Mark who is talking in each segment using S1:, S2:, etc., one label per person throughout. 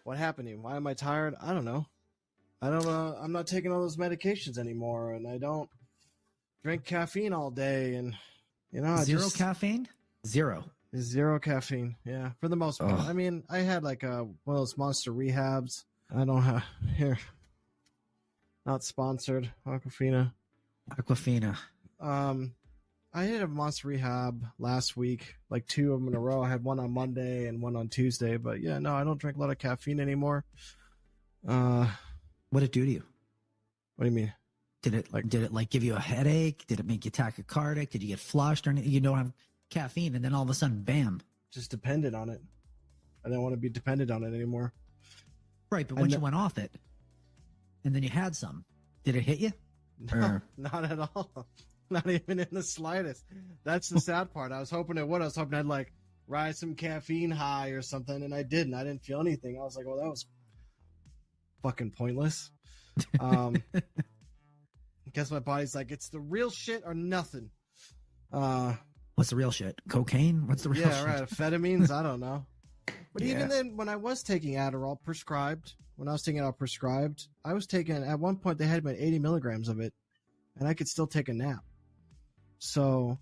S1: What happened to me? Why am I tired? I don't know. I'm not taking all those medications anymore, and I don't drink caffeine all day, and
S2: Zero caffeine? Zero.
S1: Zero caffeine. Yeah, for the most part. I mean, I had like one of those monster rehabs. I don't have here. Not sponsored. Aquafina. I did a monster rehab last week, like 2 of them in a row. I had one on Monday and one on Tuesday. But yeah, no, I don't drink a lot of caffeine anymore.
S2: What did it do to you?
S1: What do you mean?
S2: Did it give you a headache? Did it make you tachycardic? Did you get flushed or anything? You don't have caffeine, and then all of a sudden, bam.
S1: Just dependent on it. I don't want to be dependent on it anymore.
S2: Right, but once you went off it, and then you had some, did it hit you?
S1: No, not at all. Not even in the slightest. That's the sad part. I was hoping it would. I was hoping I'd like ride some caffeine high or something, and I didn't. I didn't feel anything. I was like, well, that was fucking pointless. I guess my body's like, it's the real shit or nothing.
S2: What's the real shit? Cocaine? What's the real shit?
S1: Yeah, right. Amphetamines? I don't know. But even then, when I was taking Adderall prescribed, I was taking, at one point, they had about 80 milligrams of it, and I could still take a nap. So,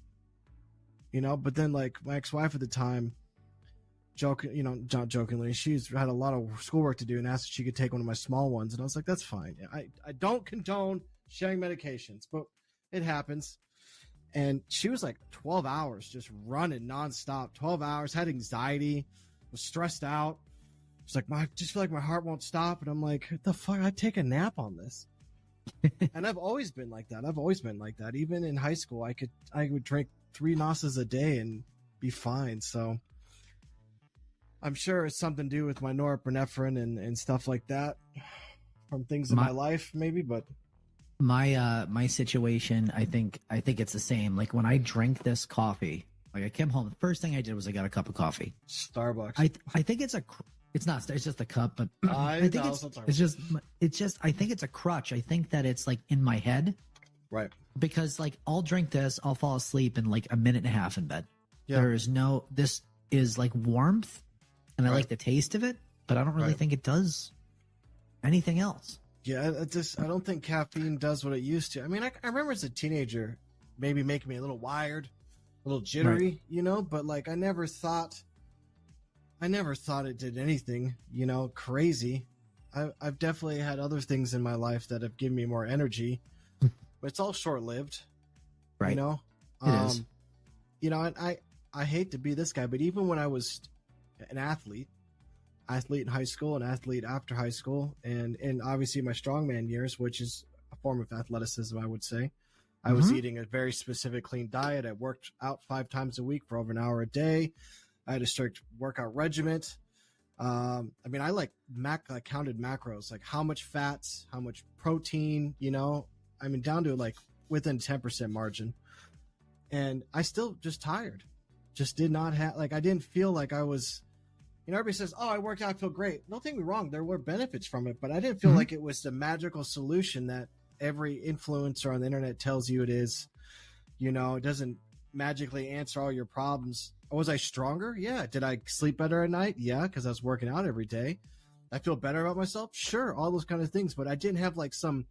S1: but then, like, my ex-wife at the time, not jokingly, she's had a lot of schoolwork to do and asked if she could take one of my small ones. And I was like, that's fine. I don't condone sharing medications, but it happens. And she was like 12 hours just running nonstop, 12 hours, had anxiety, was stressed out. She's like, I just feel like my heart won't stop. And I'm like, what the fuck? I'd take a nap on this. And I've always been like that. Even in high school, I would drink 3 NOSes a day and be fine. So I'm sure it's something to do with my norepinephrine and stuff like that from things in my life, maybe, but
S2: my situation, I think it's the same. Like when I drink this coffee, like I came home, the first thing I did was I got a cup of coffee.
S1: Starbucks.
S2: I think it's just a cup, but I think I think it's a crutch. I think that it's like in my head.
S1: Right.
S2: Because like I'll drink this, I'll fall asleep in like a minute and a half in bed. Yeah. This is like warmth and I like the taste of it, but I don't really think it does anything else.
S1: Yeah, I don't think caffeine does what it used to. I mean, I remember as a teenager, maybe making me a little wired, a little jittery, but like I never thought it did anything, crazy. I've definitely had other things in my life that have given me more energy, but it's all short-lived,
S2: right?
S1: It is. And I hate to be this guy, but even when I was an athlete in high school and athlete after high school, and obviously my strongman years, which is a form of athleticism, I would say. I was eating a very specific clean diet. I worked out 5 times a week for over an hour a day. I had a strict workout regimen. I mean, I counted macros, like how much fats, how much protein, I mean, down to like within 10% margin. And I still just tired. Just did not have, like, I didn't feel like I was, everybody says, oh, I worked out, I feel great. Don't get me wrong. There were benefits from it, but I didn't feel like it was the magical solution that every influencer on the internet tells you it is. It doesn't magically answer all your problems. Was I stronger? Yeah. Did I sleep better at night? Yeah, because I was working out every day. I feel better about myself? Sure, all those kind of things. But I didn't have like some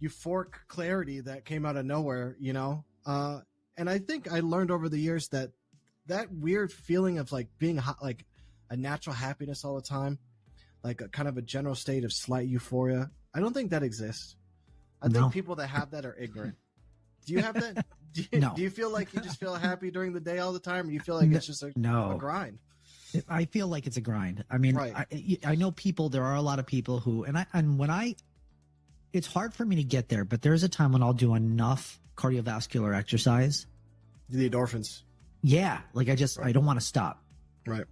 S1: euphoric clarity that came out of nowhere, and I think I learned over the years that weird feeling of like being like a natural happiness all the time, like a kind of a general state of slight euphoria, I don't think that exists. I think people that have that are ignorant. Do you have that?
S2: No.
S1: Do you feel like you just feel happy during the day all the time, or do you feel like it's just a grind?
S2: I feel like it's a grind. I mean, I know people. There are a lot of people who, it's hard for me to get there, but there's a time when I'll do enough cardiovascular exercise.
S1: The endorphins.
S2: Yeah, like I don't want to stop.
S1: Right.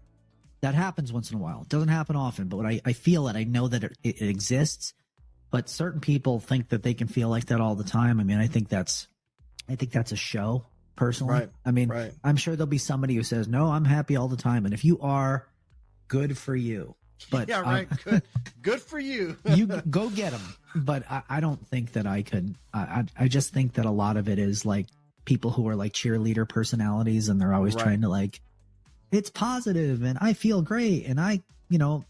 S2: That happens once in a while. It doesn't happen often, but when I feel it, I know that it exists. But certain people think that they can feel like that all the time. I mean, I think that's a show, personally.
S1: Right.
S2: I mean, I'm sure there'll be somebody who says, no, I'm happy all the time. And if you are, good for you. But
S1: yeah, right. Good for you.
S2: You go get them. But I don't think that I could. I just think that a lot of it is like people who are like cheerleader personalities, and they're always trying to like, it's positive and I feel great and I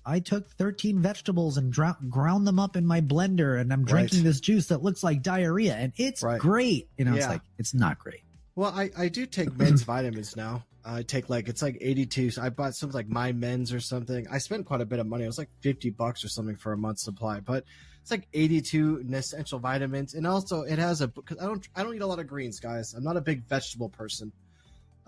S2: I took 13 vegetables and ground them up in my blender, and I'm drinking this juice that looks like diarrhea, and it's great. It's like, it's not great.
S1: Well, I do take men's vitamins now. I take it's like 82. So I bought some like My Men's or something. I spent quite a bit of money. It was like $50 or something for a month's supply, but it's like 82 essential vitamins. And also it has because I don't eat a lot of greens, guys. I'm not a big vegetable person.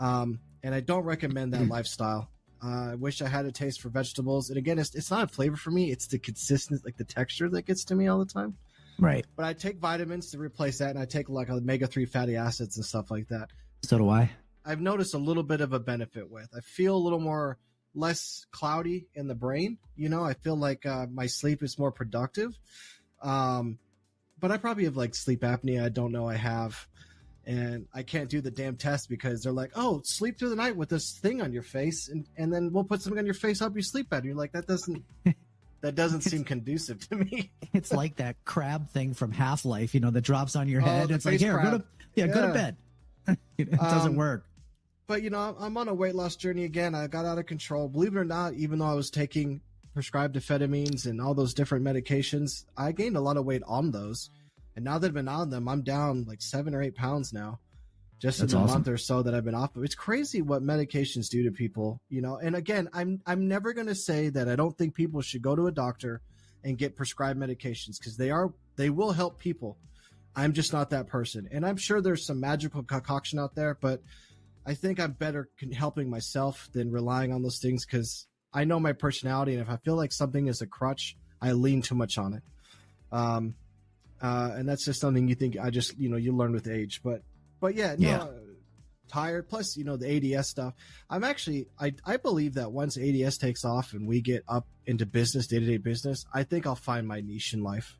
S1: And I don't recommend that lifestyle. I wish I had a taste for vegetables. And again, it's not a flavor for me. It's the consistency, like the texture that gets to me all the time.
S2: Right.
S1: But I take vitamins to replace that. And I take like omega-3 fatty acids and stuff like that.
S2: So do I.
S1: I've noticed a little bit of a benefit with. I feel a little less cloudy in the brain. I feel like my sleep is more productive. But I probably have like sleep apnea. I don't know I have. And I can't do the damn test because they're like, oh, sleep through the night with this thing on your face. And then we'll put something on your face, help you sleep better. You're like, that doesn't seem condoestive to me.
S2: It's like that crab thing from Half-Life, that drops on your head. It's like, here, go to bed. It doesn't work. But,
S1: I'm on a weight loss journey again. I got out of control. Believe it or not, even though I was taking prescribed amphetamines and all those different medications, I gained a lot of weight on those. And now that I've been on them, I'm down like 7 or 8 pounds now, just in a month or so that I've been off. But it's crazy what medications do to people, And again, I'm never going to say that I don't think people should go to a doctor and get prescribed medications because they will help people. I'm just not that person. And I'm sure there's some magical concoction out there, but I think I'm better helping myself than relying on those things because I know my personality. And if I feel like something is a crutch, I lean too much on it. And that's just something you think you learn with age. But tired. Plus, the ADS stuff. I believe that once ADS takes off and we get up into business, day-to-day business, I think I'll find my niche in life.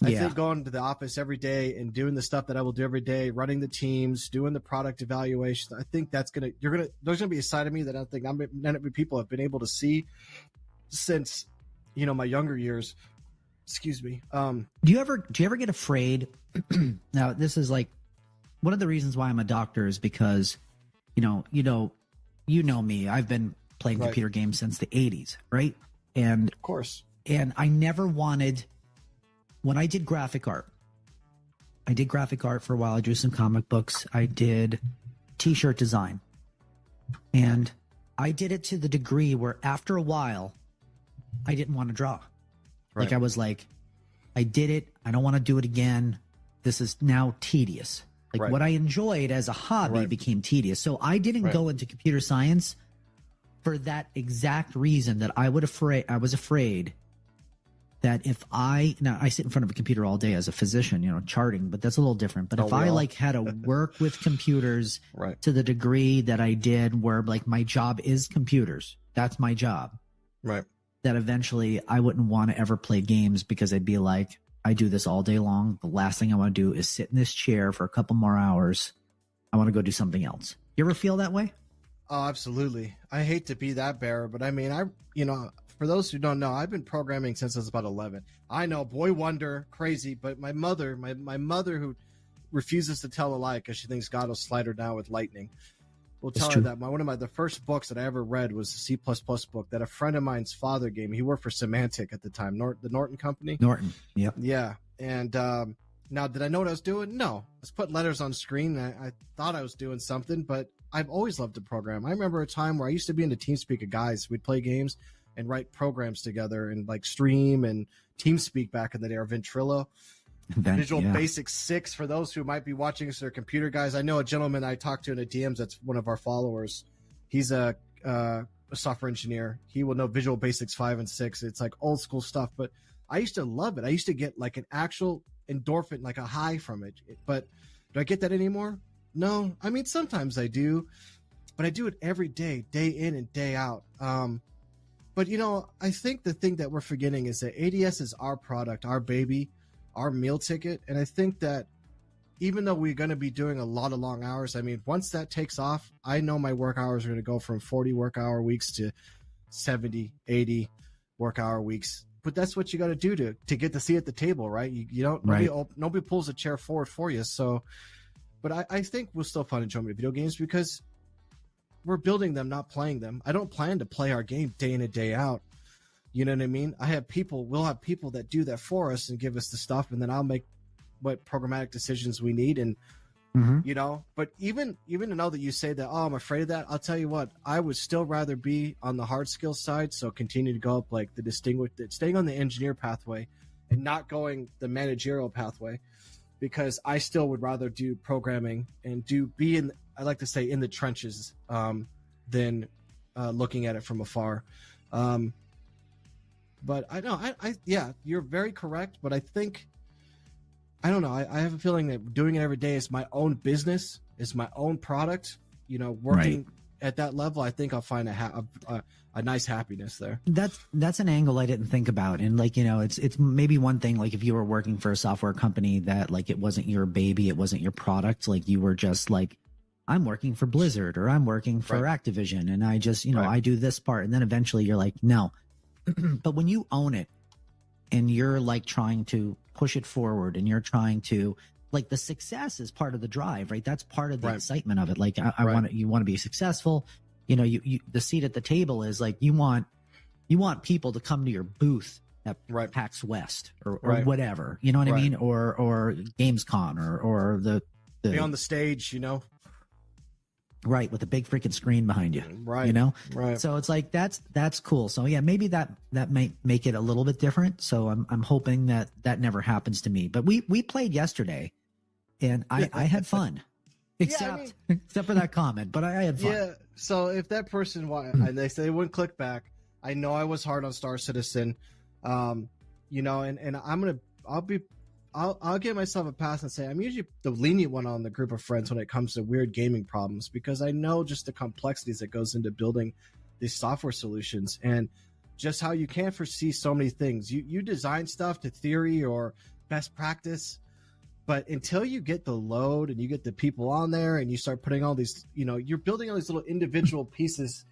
S1: I think going to the office every day and doing the stuff that I will do every day, running the teams, doing the product evaluation. I think there's going to be a side of me that I don't think none of people have been able to see since, my younger years. Excuse me. Do
S2: you ever get afraid? Now, this is like one of the reasons why I'm a doctor is because, you know me. I've been playing computer games since the 80s, right? And
S1: of course.
S2: And I never wanted. When I did graphic art for a while. I drew some comic books. I did t-shirt design. And I did it to the degree where after a while, I didn't want to draw. Right. Like I was like, I did it. I don't want to do it again. This is now tedious. Like what I enjoyed as a hobby became tedious. So I didn't go into computer science for that exact reason that I was afraid that if I sit in front of a computer all day as a physician, charting, but that's a little different. But if I had to work with computers to the degree that I did, where like my job is computers, that's my job.
S1: Right.
S2: That eventually I wouldn't want to ever play games because I'd be like, I do this all day long. The last thing I want to do is sit in this chair for a couple more hours. I want to go do something else. You ever feel that way?
S1: Oh, absolutely. I hate to be that bearer, but I mean, for those who don't know, I've been programming since I was about 11. I know, boy wonder, crazy, but my mother who refuses to tell a lie because she thinks God will slide her down with lightning, will tell her that the first books that I ever read was a C++ book that a friend of mine's father gave me. He worked for Symantec at the time, the Norton company.
S2: Norton, yep.
S1: Yeah, and now did I know what I was doing? No. I was putting letters on screen, and I thought I was doing something, but I've always loved to program. I remember a time where I used to be into TeamSpeak of guys. We'd play games and write programs together and like Stream and TeamSpeak back in the day, or Ventrilo. Visual Basic 6 for those who might be watching us, they're computer guys. I know a gentleman I talked to in the DMs that's one of our followers. He's a software engineer. He will know Visual Basics 5 and 6. It's like old school stuff, but I used to love it. I used to get like an actual endorphin, like a high from it. But do I get that anymore? No. I mean, sometimes I do, but I do it every day, day in and day out. But I think the thing that we're forgetting is that ADS is our product, our baby, our meal ticket. And I think that even though we're going to be doing a lot of long hours, I mean, once that takes off, I know my work hours are going to go from 40 work hour weeks to 70, 80 work hour weeks. But that's what you got to do to get the seat at the table, right? You don't, nobody pulls a chair forward for you. So, but I think we'll still find enjoyment in video games because we're building them, not playing them. I don't plan to play our game day in and day out. You know what I mean? We'll have people that do that for us and give us the stuff, and then I'll make what programmatic decisions we need. And, you know, but even to know that you say that, oh, I'm afraid of that, I'll tell you what, I would still rather be on the hard skill side. So continue to go up like staying on the engineer pathway and not going the managerial pathway, because I still would rather do programming and I like to say in the trenches, than looking at it from afar. But I know, yeah, you're very correct. But I think, I don't know, I have a feeling that doing it every day is my own business, is my own product. You know, working at that level, I think I'll find a nice happiness there.
S2: That's an angle I didn't think about. And like, you know, it's maybe one thing, like if you were working for a software company that like it wasn't your baby, it wasn't your product, like you were just like, I'm working for Blizzard or I'm working for Activision, and I just, you know, I do this part, and then eventually you're like, no. But when you own it and you're like trying to push it forward, and you're trying to, like, the success is part of the drive, right? That's part of the excitement of it. Like you want to be successful. You know, you the seat at the table is like, you want people to come to your booth at PAX West or whatever, you know what I mean? Or Gamescom or the
S1: be on the stage, you know?
S2: Right, with a big freaking screen behind you, you know? So it's like, that's cool. So yeah, maybe that might make it a little bit different. So I'm hoping that never happens to me. But we played yesterday, and I had fun, except for that comment. But I had fun. Yeah.
S1: So if that person and they say they wouldn't click back, I know I was hard on Star Citizen, you know, and I'll give myself a pass and say I'm usually the lenient one on the group of friends when it comes to weird gaming problems, because I know just the complexities that goes into building these software solutions, and just how you can't foresee so many things. You design stuff to theory or best practice, but until you get the load and you get the people on there and you start putting all these, you know, you're building all these little individual pieces,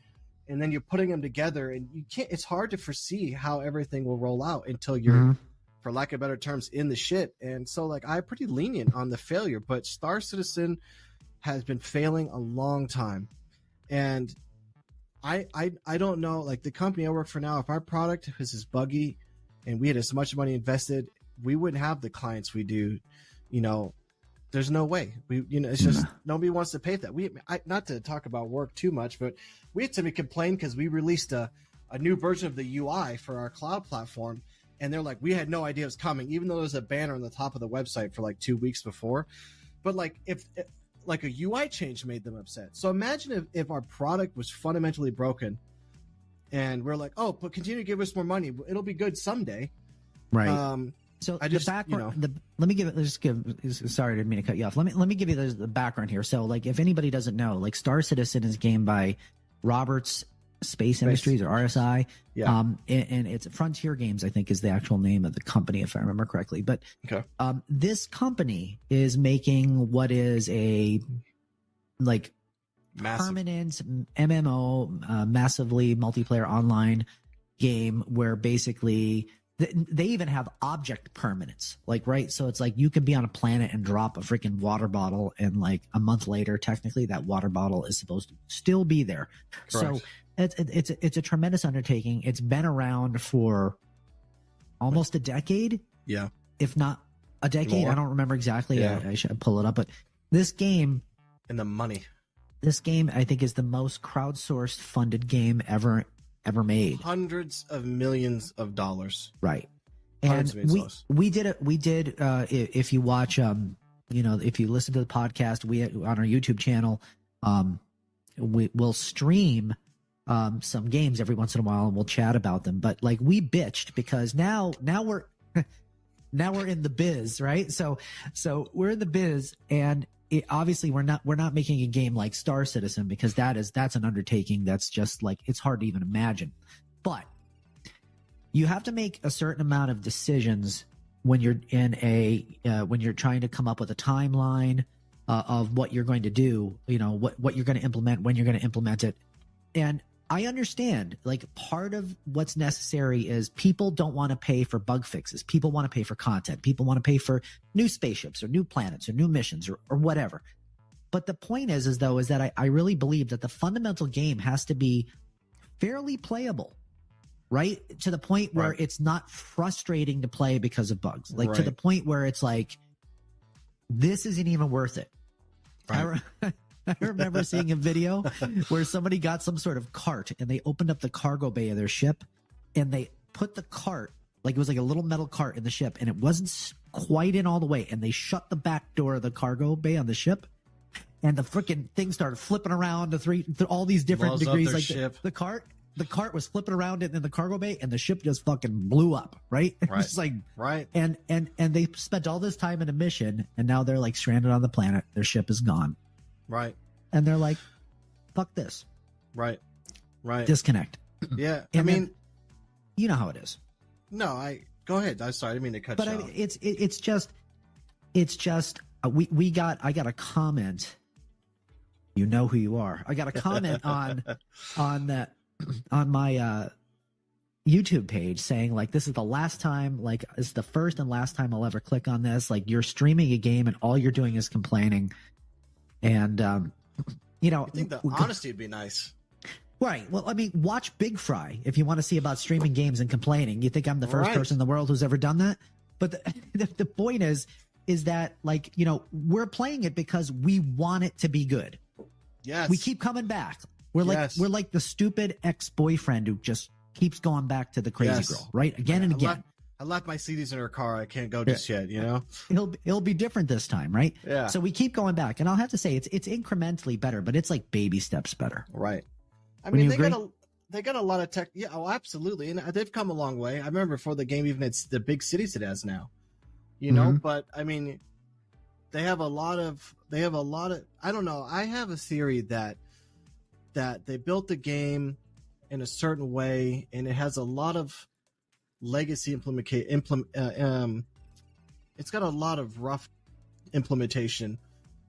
S1: and then you're putting them together, and it's hard to foresee how everything will roll out until you're for lack of better terms, in the shit. And so like, I'm pretty lenient on the failure, but Star Citizen has been failing a long time. And I don't know, like the company I work for now, if our product was as buggy and we had as much money invested, we wouldn't have the clients we do. You know, there's no way. It's just nobody wants to pay for that. Not to talk about work too much, but we had somebody complain because we released a new version of the UI for our cloud platform. And they're like, we had no idea it was coming, even though there was a banner on the top of the website for like 2 weeks before. But like, if like a UI change made them upset. So imagine if our product was fundamentally broken, and we're like, oh, but continue to give us more money, it'll be good someday.
S2: Right. So sorry, I didn't mean to cut you off. Let me give you the background here. So like, if anybody doesn't know, like Star Citizen is a game by Roberts Space Industries, or RSI. And it's Frontier Games, I think, is the actual name of the company, if I remember correctly. But this company is making what is a like permanent MMO, massively multiplayer online game, where basically they even have object permanence, like, right? So it's like you could be on a planet and drop a freaking water bottle, and like a month later, technically that water bottle is supposed to still be there. Correct. So it's a tremendous undertaking. It's been around for almost a decade. Yeah. If not a decade. More. I don't remember exactly. Yeah. I should pull it up, but this game
S1: and the money.
S2: This game, I think, is the most crowdsourced funded game ever made.
S1: Hundreds of millions of dollars.
S2: Right. And we did if you watch if you listen to the podcast, we on our YouTube channel, we'll stream some games every once in a while, and we'll chat about them. But like, we bitched because now we're in the biz, right? So we're in the biz, and obviously we're not making a game like Star Citizen, because that's an undertaking that's just like, it's hard to even imagine. But you have to make a certain amount of decisions when you're when you're trying to come up with a timeline of what you're going to do, what you're going to implement, when you're going to implement it. And I understand, like, part of what's necessary is people don't want to pay for bug fixes. People want to pay for content. People want to pay for new spaceships or new planets or new missions or whatever. But the point is that I really believe that the fundamental game has to be fairly playable. right? To the point where
S1: Right.
S2: it's not frustrating to play because of bugs. Like to
S1: Right.
S2: the point where it's like, this isn't even worth it.
S1: Right.
S2: I remember seeing a video where somebody got some sort of cart and they opened up the cargo bay of their ship and they put the cart, like it was like a little metal cart in the ship, and it wasn't quite in all the way. And they shut the back door of the cargo bay on the ship, and the freaking thing started flipping around to all these different
S1: Blows up
S2: degrees.
S1: their
S2: Like
S1: ship.
S2: the cart was flipping around in the cargo bay, and the ship just fucking blew up. Right?
S1: Right.
S2: It's like,
S1: Right.
S2: and they spent all this time in a mission, and now they're like stranded on the planet. Their ship is gone,
S1: Right.
S2: and they're like, "Fuck this."
S1: Right. Right.
S2: Disconnect.
S1: Yeah.
S2: And
S1: I mean,
S2: then, you know how it is.
S1: no, go ahead. I'm sorry. I didn't mean to cut
S2: But
S1: you
S2: I
S1: off.
S2: mean, it's just I got a comment. You know who you are. I got a comment on my YouTube page saying like, this is the last time, like it's the first and last time I'll ever click on this. Like, you're streaming a game and all you're doing is complaining. And you know,
S1: I think the honesty would be nice.
S2: right. Well, I mean, watch Big Fry if you want to see about streaming games and complaining. You think I'm the first
S1: Right.
S2: person in the world who's ever done that? But the point is that, like, you know, we're playing it because we want it to be good.
S1: Yes.
S2: We keep coming back. We're
S1: Yes.
S2: like the stupid ex-boyfriend who just keeps going back to the crazy
S1: Yes.
S2: girl, right? Again and again.
S1: I left my CDs in her car. I can't go just yet, you know?
S2: It'll be different this time, right?
S1: Yeah.
S2: So we keep going back, and I'll have to say it's incrementally better, but it's like baby steps better.
S1: Right. I
S2: Wouldn't
S1: mean,
S2: you
S1: they got a lot of tech. Yeah, oh, absolutely. And they've come a long way. I remember before the game, even it's the big cities it has now, you know,
S2: Mhm.
S1: but I mean, they have a lot of, I don't know. I have a theory that they built the game in a certain way and it has a lot of legacy it's got a lot of rough implementation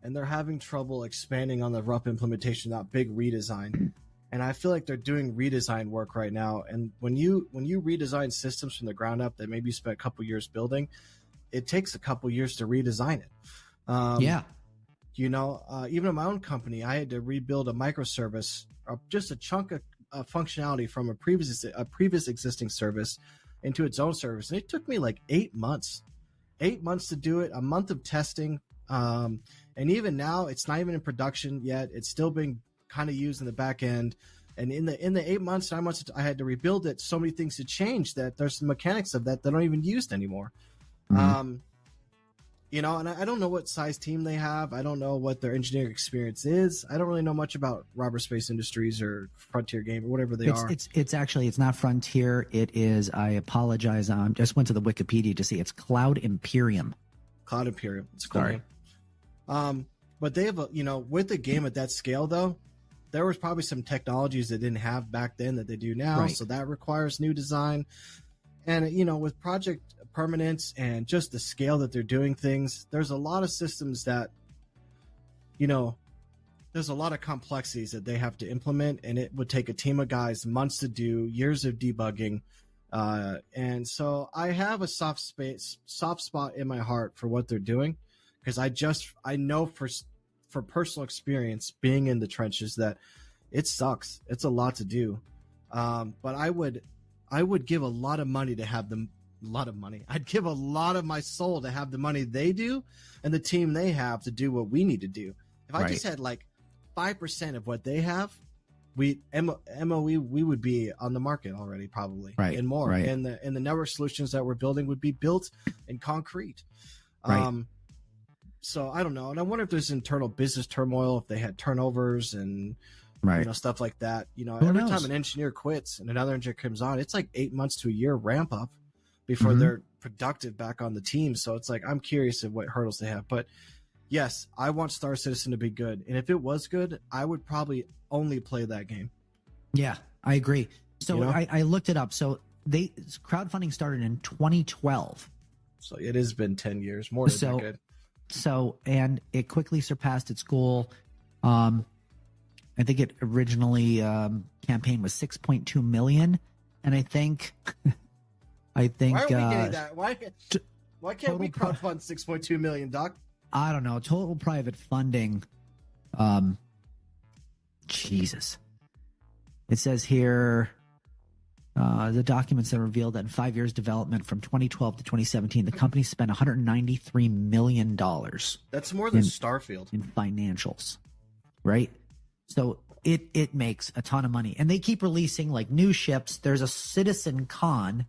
S1: and they're having trouble expanding on the rough implementation, that big redesign. And I feel like they're doing redesign work right now. And when you redesign systems from the ground up that maybe you spent a couple years building, it takes a couple years to redesign it.
S2: Yeah.
S1: You know, even in my own company, I had to rebuild a microservice, just a chunk of functionality from a previous existing service into its own service. And it took me like 8 months to do it, a month of testing. And even now it's not even in production yet. It's still being kind of used in the back end. And in the 8 months, 9 months, I had to rebuild it. So many things had changed that there's some mechanics of that don't even used anymore.
S2: Mhm.
S1: You know, and I don't know what size team they have. I don't know what their engineering experience is. I don't really know much about Robert Space Industries or Frontier Game or whatever they are.
S2: It's actually, it's not Frontier. It is, I apologize. Just went to the Wikipedia to see it's Cloud Imperium.
S1: Cloud Imperium. It's a cool
S2: Sorry.
S1: name. But they have a, you know, with the game at that scale though, there was probably some technologies they didn't have back then that they do now.
S2: Right.
S1: So that requires new design. And, you know, with Project Permanence and just the scale that they're doing things, there's a lot of systems that, you know, there's a lot of complexities that they have to implement, and it would take a team of guys months to do, years of debugging. And so I have a soft spot in my heart for what they're doing, because I know for personal experience being in the trenches that it sucks. It's a lot to do. But I would give a lot of money to have them. A lot of money. I'd give a lot of my soul to have the money they do and the team they have to do what we need to do. If I just had like 5% of what they have, MOE, we would be on the market already, probably,
S2: Right,
S1: and more.
S2: right.
S1: And the network solutions that we're building would be built in concrete.
S2: Right.
S1: So I don't know, and I wonder if there's internal business turmoil, if they had turnovers and
S2: Right.
S1: you know, stuff like that. You know,
S2: Who
S1: every
S2: knows?
S1: time an engineer quits and another engineer comes on, it's like 8 months to a year ramp up before
S2: Mhm.
S1: they're productive back on the team. So it's like, I'm curious of what hurdles they have. But yes, I want Star Citizen to be good. And if it was good, I would probably only play that game.
S2: Yeah, I agree. So
S1: You know?
S2: I looked it up. So crowdfunding started in 2012.
S1: So it has been 10 years, more than
S2: So-
S1: a decade.
S2: So, and it quickly surpassed its goal. I think it originally campaign was 6.2 million, and I think
S1: Why are we getting
S2: uh,
S1: that? Why can't we
S2: total
S1: crowdfund 6.2 million, Doc?
S2: I don't know, total private funding. Jesus, it says here The documents that revealed that in 5 years development from 2012 to 2017, the company spent $193 million.
S1: That's more than Starfield
S2: in financials, right? So it makes a ton of money, and they keep releasing like new ships. There's a Citizen Con,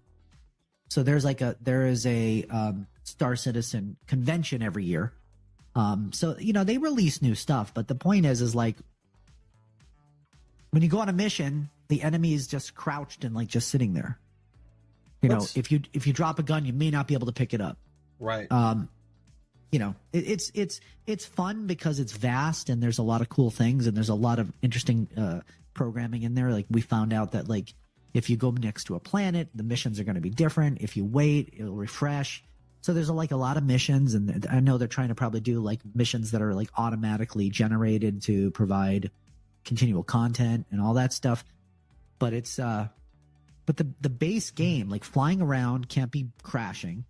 S2: so there is a Star Citizen convention every year. So they release new stuff, but the point is like when you go on a mission, the enemy is just crouched and like just sitting there. If you drop a gun, you may not be able to pick it up.
S1: Right.
S2: It's fun because it's vast and there's a lot of cool things and there's a lot of interesting programming in there. Like we found out that like if you go next to a planet, the missions are going to be different. If you wait, it'll refresh. So there's like a lot of missions, and I know they're trying to probably do like missions that are like automatically generated to provide continual content and all that stuff. But it's but the base game, like flying around, can't be crashing.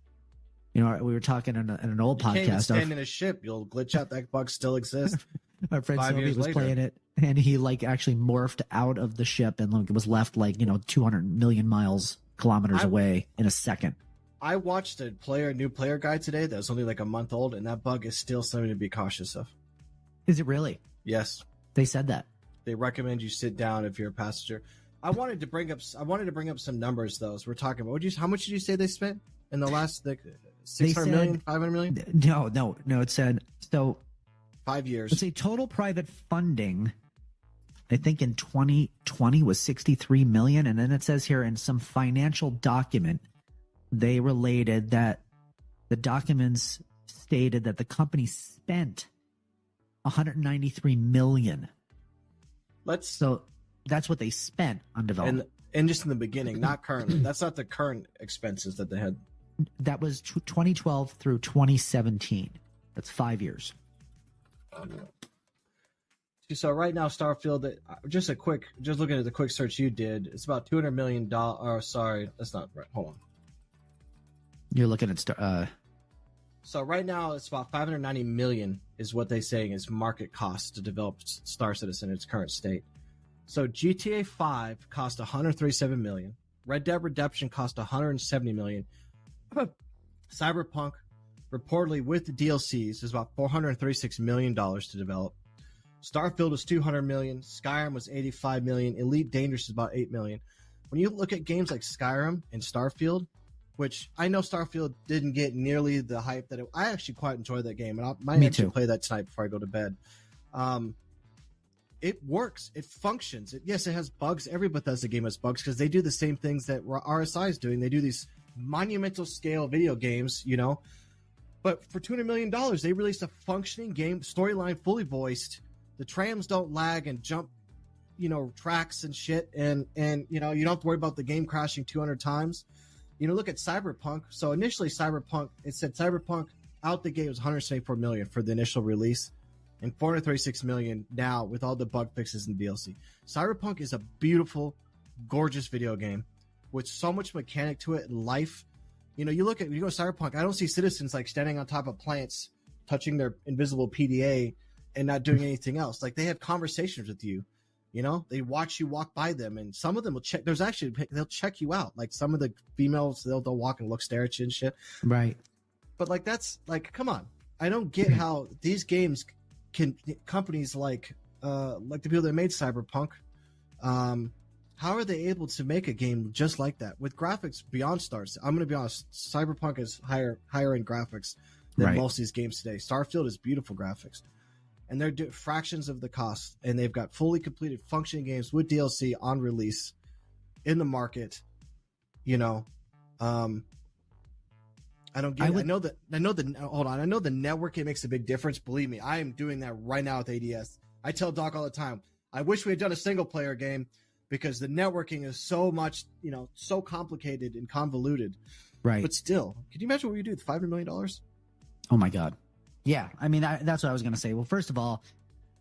S2: We were talking in an old podcast. You can't
S1: stand in a ship; you'll glitch out. That bug still exists.
S2: Our friend Sylvie was playing it, and he like actually morphed out of the ship and like was left like 200 million kilometers away in a second.
S1: I watched a new player guide today that was only like a month old, and that bug is still something to be cautious of.
S2: Is it really?
S1: Yes.
S2: They said that.
S1: They recommend you sit down if you're a passenger. I wanted to bring up some numbers though. So we're talking about how much did you say they spent in the last 600 million, 500 million?
S2: No. It said so.
S1: 5 years.
S2: Let's say total private funding, I think in 2020 was 63 million, and then it says here in some financial document they related that the documents stated that the company spent 193 million. So that's what they spent on development.
S1: And just in the beginning, not currently. That's not the current expenses that they had.
S2: That was 2012 through 2017. That's 5 years.
S1: So right now, Starfield, just looking at the quick search you did, it's about $200 million. Oh, sorry, that's not right. Hold on.
S2: You're looking at
S1: So right now, it's about 590 million is what they're saying is market cost to develop Star Citizen in its current state. So GTA 5 cost 137 million. Red Dead Redemption cost 170 million. Cyberpunk, reportedly with the DLCs, is about $436 million to develop. Starfield was 200 million. Skyrim was 85 million. Elite Dangerous is about 8 million. When you look at games like Skyrim and Starfield, which I know Starfield didn't get nearly the hype that I actually quite enjoy that game, and I might actually play that tonight before I go to bed. It works. It functions. Yes, it has bugs. Every Bethesda game has bugs because they do the same things that RSI is doing. They do these monumental scale video games, But for $200 million, they released a functioning game, storyline fully voiced. The trams don't lag and jump, tracks and shit. And you don't have to worry about the game crashing 200 times. Look at Cyberpunk. So initially it said Cyberpunk out the gate was 174 million for the initial release and 436 million now with all the bug fixes and DLC. Cyberpunk is a beautiful, gorgeous video game with so much mechanic to it and life. You go to Cyberpunk, I don't see citizens like standing on top of plants, touching their invisible PDA and not doing anything else. Like they have conversations with you. They watch you walk by them, and some of them will check. They'll check you out. Like some of the females, they'll walk and stare at you and shit.
S2: Right.
S1: But like that's like, come on. I don't get how these games companies like the people that made Cyberpunk, how are they able to make a game just like that with graphics beyond stars? I'm going to be honest. Cyberpunk is higher end graphics than most of these games today. Starfield is beautiful graphics. And they're fractions of the cost, and they've got fully completed functioning games with DLC on release in the market. I don't get it. I know the networking makes a big difference. Believe me, I am doing that right now with ADS. I tell Doc all the time, I wish we had done a single player game because the networking is so much, so complicated and convoluted.
S2: Right.
S1: But still, can you imagine what we do with $500 million?
S2: Oh my God. Yeah, I mean that's what I was going to say. Well, first of all,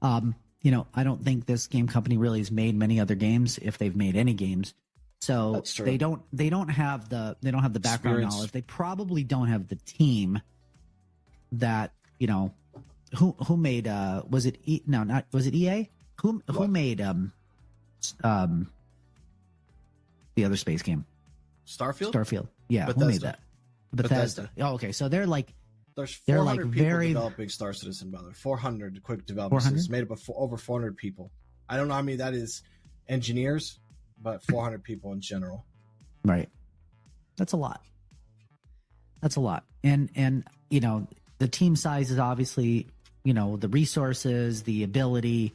S2: I don't think this game company really has made many other games, if they've made any games. So they don't have the background
S1: experience.
S2: knowledge. They probably don't have the team that who made was it EA? Who made The other space game.
S1: Starfield?
S2: Yeah,
S1: Bethesda.
S2: who made that? Bethesda. Oh, okay. So they're like...
S1: There's
S2: They're
S1: 400
S2: like
S1: people
S2: very...
S1: developing Star Citizen, by the way. 400 quick developers. It's made up of over 400 people. I don't know how many that is engineers, but 400 people in general.
S2: Right. That's a lot. That's a lot. And you know, the team size is obviously, you know, the resources, the ability,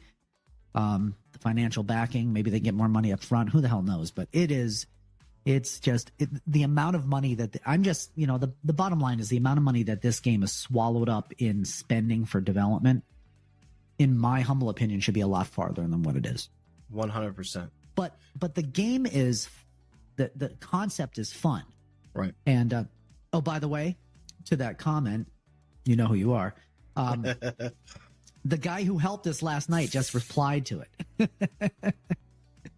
S2: the financial backing. Maybe they get more money up front. Who the hell knows? But it's just the amount of money that I'm just, you know, the bottom line is the amount of money that this game is swallowed up in spending for development, in my humble opinion, should be a lot farther than what it is.
S1: 100%.
S2: But the game is, the concept is fun.
S1: Right.
S2: And, oh, by the way, to that comment, you know who you are. The guy who helped us last night just replied to it.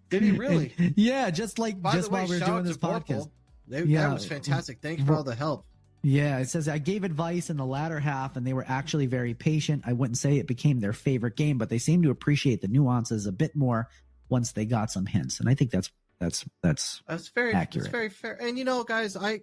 S1: Did he really?
S2: Yeah, just while we were doing this podcast.
S1: That was fantastic. Thanks for all the help.
S2: Yeah, it says, I gave advice in the latter half, and they were actually very patient. I wouldn't say it became their favorite game, but they seemed to appreciate the nuances a bit more once they got some hints. And I think that's very accurate. That's
S1: very fair. And you know, guys, I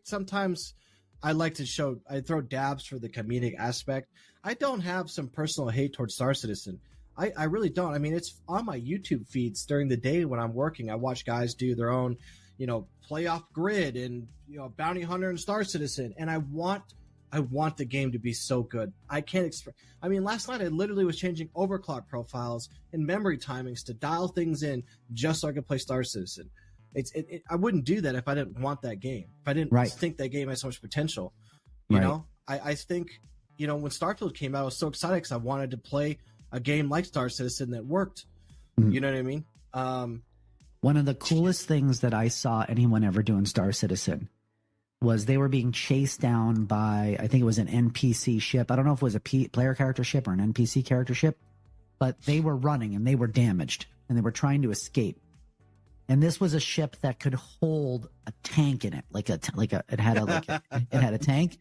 S1: like to I throw dabs for the comedic aspect. I don't have some personal hate towards Star Citizen. I really don't. I mean, it's on my YouTube feeds during the day when I'm working. I watch guys do their own, you know, playoff grid and, you know, Bounty Hunter and Star Citizen. And I want the game to be so good. I can't express. I mean, last night I literally was changing overclock profiles and memory timings to dial things in just so I could play Star Citizen. I wouldn't do that if I didn't want that game. If I didn't think that game has so much potential, you know. I think, you know, when Starfield came out, I was so excited because I wanted to play a game like Star Citizen that worked. Mm-hmm. You know what I mean?
S2: One of the coolest things that I saw anyone ever do in Star Citizen was they were being chased down by, I think it was an NPC ship. I don't know if it was a player character ship or an NPC character ship, but they were running and they were damaged and they were trying to escape. And this was a ship that could hold a tank in it, it had a tank.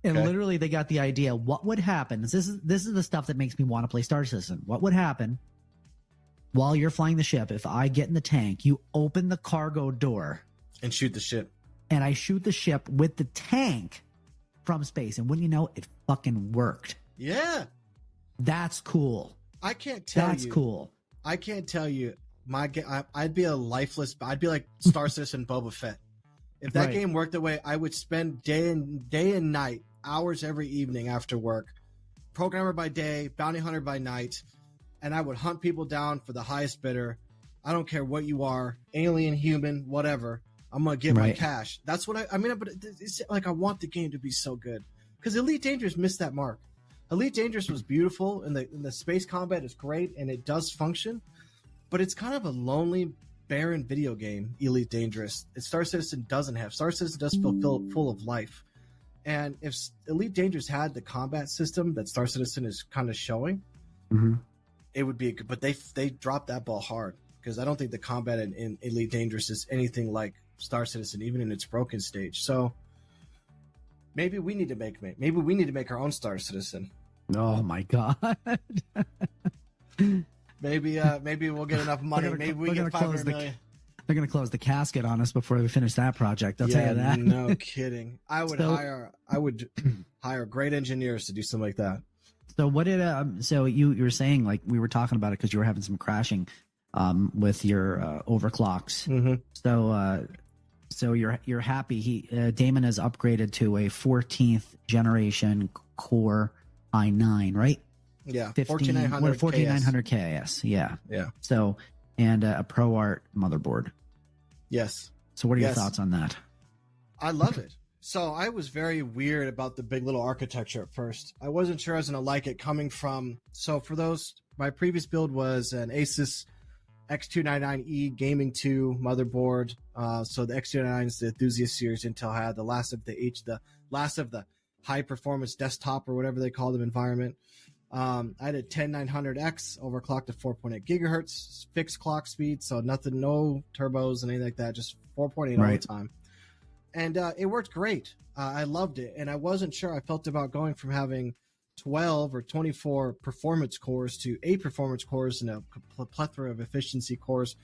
S2: And literally they got the idea, what would happen? This is the stuff that makes me want to play Star Citizen. What would happen while you're flying the ship if I get in the tank, you open the cargo door
S1: and shoot the ship,
S2: and I shoot the ship with the tank from space, and wouldn't you know, it fucking worked.
S1: Yeah.
S2: That's cool.
S1: I can't tell you.
S2: That's cool.
S1: I can't tell you. I'd be I'd be like Star Citizen Boba Fett. If that game worked the way, I would spend day and night, hours every evening after work, programmer by day, bounty hunter by night, and I would hunt people down for the highest bidder. I don't care what you are, alien, human, whatever. I'm gonna get my cash. That's what I mean. But it's like I want the game to be so good because Elite Dangerous missed that mark. Elite Dangerous was beautiful, and the space combat is great, and it does function, but it's kind of a lonely, barren video game. Elite Dangerous. Star Citizen doesn't have. Star Citizen does feel full of life, and if Elite Dangerous had the combat system that Star Citizen is kind of showing, it would be good. But they dropped that ball hard because I don't think the combat in Elite Dangerous is anything like Star Citizen, even in its broken stage. So maybe we need to make our own Star Citizen.
S2: Oh my god.
S1: Maybe we'll get enough money. Maybe we get 500 million.
S2: They're going to close the casket on us before we finish that project. I'll tell you that.
S1: No kidding. I would hire great engineers to do something like that.
S2: So what did so you were saying, like, we were talking about it because you were having some crashing with your overclocks. Mm-hmm. So you're happy Damon has upgraded to a 14th generation Core i9, right?
S1: Yeah, 14900
S2: KS. Yeah.
S1: Yeah.
S2: So, and a ProArt motherboard.
S1: Yes.
S2: So what are your thoughts on that?
S1: I love it. So I was very weird about the big little architecture at first. I wasn't sure I was going to like it coming from. So for those, my previous build was an Asus X299E Gaming 2 motherboard. So the X299 is the enthusiast series Intel had, the last of the high performance desktop or whatever they call them environment. I had a 10900X overclocked to 4.8 gigahertz fixed clock speed, so nothing, no turbos and anything like that, just 4.8 all the time. And it worked great. I loved it, and I wasn't sure I felt about going from having 12 or 24 performance cores to 8 performance cores and a plethora of efficiency cores.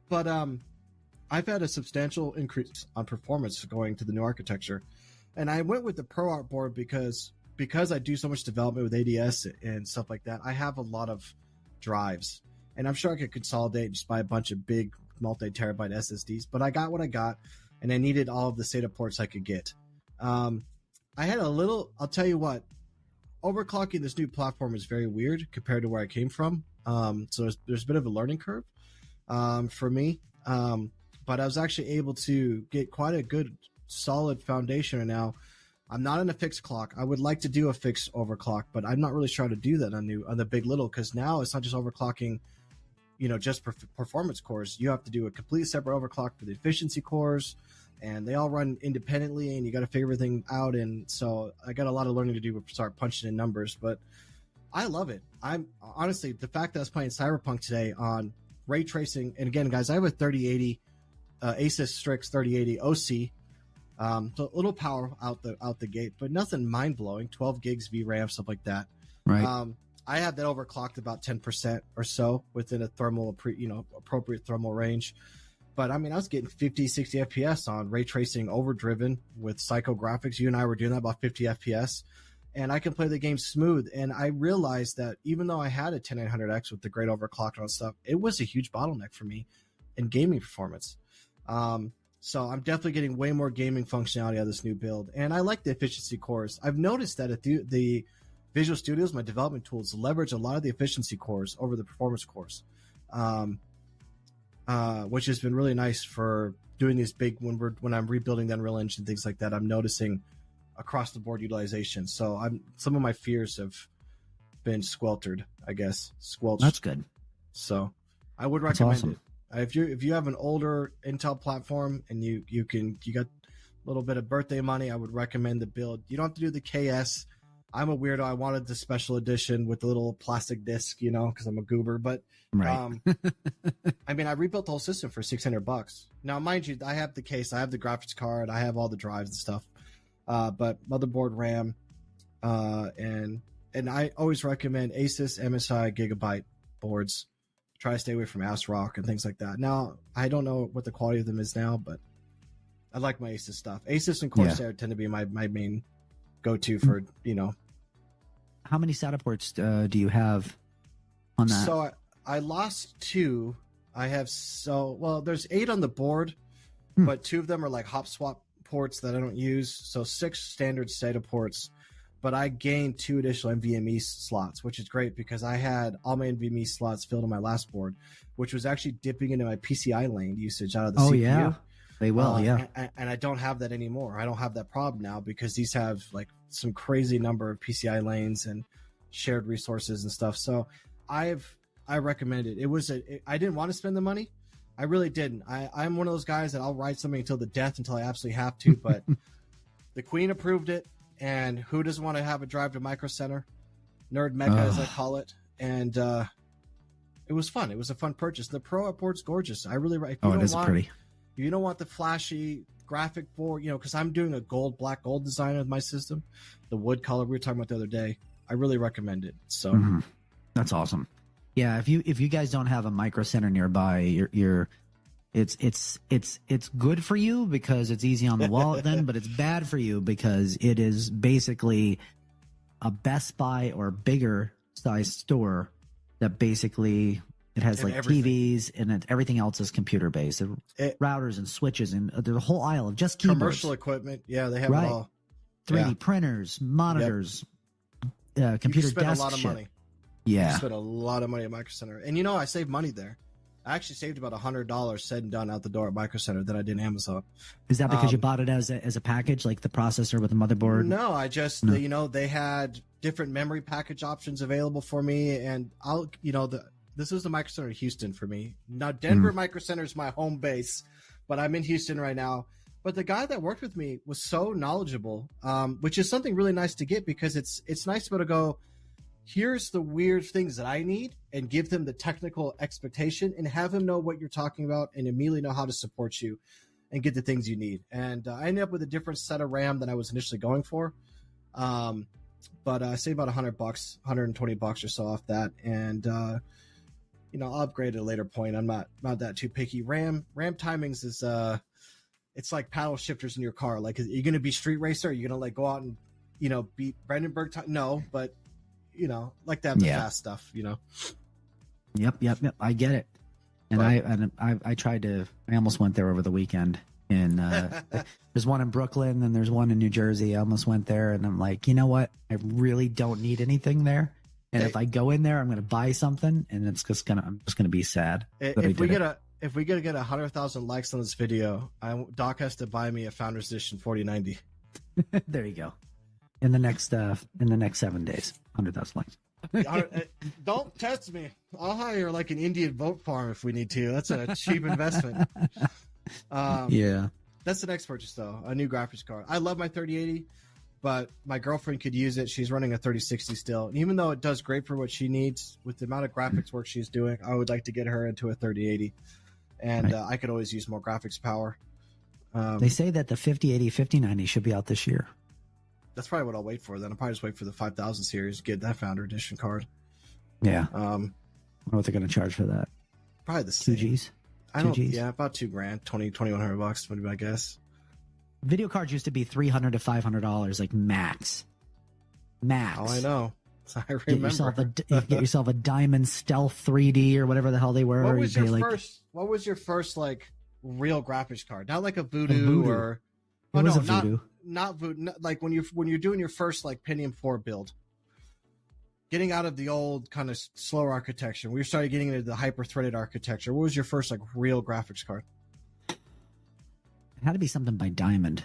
S1: But I've had a substantial increase on performance going to the new architecture, and I went with the Pro Art board because I do so much development with ADS and stuff like that. I have a lot of drives, and I'm sure I could consolidate and just buy a bunch of big multi-terabyte SSDs. But I got what I got, and I needed all of the SATA ports I could get. I had a little. I'll tell you what. Overclocking this new platform is very weird compared to where I came from. So there's a bit of a learning curve for me. But I was actually able to get quite a good, solid foundation. And now I'm not in a fixed clock. I would like to do a fixed overclock, but I'm not really sure how to do that on the Big Little, because now it's not just overclocking, just performance cores. You have to do a complete separate overclock for the efficiency cores, and they all run independently, and you got to figure everything out. And so I got a lot of learning to do to start punching in numbers, but I love it. I'm honestly, the fact that I was playing Cyberpunk today on ray tracing, and again, guys, I have a 3080 Asus Strix 3080 OC, so a little power out the gate, but nothing mind blowing. 12 gigs VRAM, stuff like that.
S2: Right.
S1: I have that overclocked about 10% or so within a appropriate thermal range. But I mean, I was getting 50, 60 FPS on ray tracing overdriven with psychographics. You and I were doing that about 50 FPS, and I can play the game smooth. And I realized that even though I had a 10900X with the great overclock and stuff, it was a huge bottleneck for me in gaming performance. So I'm definitely getting way more gaming functionality out of this new build, and I like the efficiency cores. I've noticed that at the Visual Studios, my development tools leverage a lot of the efficiency cores over the performance cores. Which has been really nice for doing these big when I'm rebuilding the Unreal Engine, things like that. I'm noticing across the board utilization. So some of my fears have been squelched.
S2: That's good.
S1: So I would recommend
S2: awesome.
S1: it. If you have an older Intel platform and you got a little bit of birthday money, I would recommend the build. You don't have to do the KS. I'm a weirdo. I wanted the special edition with the little plastic disc, because I'm a goober. But
S2: right.
S1: I mean, I rebuilt the whole system for $600. Now, mind you, I have the case, I have the graphics card, I have all the drives and stuff. But motherboard, RAM, and I always recommend Asus MSI Gigabyte boards. Try to stay away from ASRock and things like that. Now, I don't know what the quality of them is now, but I like my Asus stuff. Asus and Corsair tend to be my main go-to for,
S2: How many SATA ports do you have on that?
S1: So I lost 2. There's 8 on the board, but 2 of them are like hop swap ports that I don't use. So 6 standard SATA ports, but I gained 2 additional NVMe slots, which is great because I had all my NVMe slots filled on my last board, which was actually dipping into my PCI lane usage out of the CPU.
S2: Yeah. They will,
S1: and I don't have that anymore. I don't have that problem now because these have like some crazy number of PCI lanes and shared resources and stuff. So I recommend it. I didn't want to spend the money. I really didn't. I'm one of those guys that I'll write something until the death until I absolutely have to. But the Queen approved it, and who doesn't want to have a drive to Micro Center? Nerd Mecca, as I call it. And it was fun. It was a fun purchase. The Pro Art board's gorgeous. I really. It is
S2: pretty.
S1: If you don't want the flashy graphic board, because I'm doing a black gold design with my system, the wood color we were talking about the other day, I really recommend it. So
S2: that's awesome. Yeah, if you guys don't have a Micro Center nearby, it's good for you because it's easy on the wallet then, but it's bad for you because it is basically a Best Buy or bigger size store that basically it has like everything. TVs and everything else is computer based, routers and switches and there's a whole aisle of just keyboards.
S1: Commercial equipment. Yeah, they have it all.
S2: 3D printers, monitors, computer
S1: spend
S2: desk
S1: a lot of money.
S2: Yeah,
S1: you spent a lot of money at Micro Center, and I saved money there. I actually saved about $100 said and done out the door at Micro Center that I did Amazon.
S2: Is that because you bought it as a package, like the processor with the motherboard?
S1: No, I just they had different memory package options available for me, and this is the Micro Center Houston for me. Now Denver Micro Center is my home base, but I'm in Houston right now. But the guy that worked with me was so knowledgeable, which is something really nice to get because it's nice to be able to go, here's the weird things that I need and give them the technical expectation and have him know what you're talking about and immediately know how to support you and get the things you need. And I ended up with a different set of RAM than I was initially going for. But I saved about $100, $120 or so off that. And I'll upgrade at a later point. I'm not that too picky. RAM timings is it's like paddle shifters in your car. Like, are you going to be street racer? Are you going to like go out and beat Brandenburg time? No, but like to have the fast stuff.
S2: Yep. I get it. And I tried to. I almost went there over the weekend. And there's one in Brooklyn and there's one in New Jersey. I almost went there, and I'm like, you know what? I really don't need anything there. And if I go in there, I'm going to buy something, and I'm just gonna be sad.
S1: If we get 100,000 likes on this video, Doc has to buy me a Founders Edition 4090.
S2: There you go. In the next 7 days, 100,000 likes.
S1: Don't test me. I'll hire like an Indian vote farm if we need to. That's a cheap investment.
S2: Yeah.
S1: That's the next purchase though. A new graphics card. I love my 3080. But my girlfriend could use it. She's running a 3060 still. And even though it does great for what she needs, with the amount of graphics work she's doing, I would like to get her into a 3080. And I could always use more graphics power.
S2: They say that the 5080, 5090 should be out this year.
S1: That's probably what I'll wait for then. I'll probably just wait for the 5000 series, get that Founder Edition card.
S2: Yeah. I wonder what they're going to charge for that.
S1: Probably the same.
S2: 2Gs?
S1: Yeah, about $2,000, $2,100 would be my guess.
S2: Video cards used to be $300 to $500, like max.
S1: Oh, I know. I remember.
S2: Get yourself a Diamond Stealth 3D or whatever the hell they were.
S1: What was your first like real graphics card? Not like a Voodoo or.
S2: It was a Voodoo.
S1: Not Voodoo. Like when you're doing your first like Pentium 4 build, getting out of the old kind of slow architecture. We started getting into the hyper threaded architecture. What was your first like real graphics card?
S2: It had to be something by Diamond.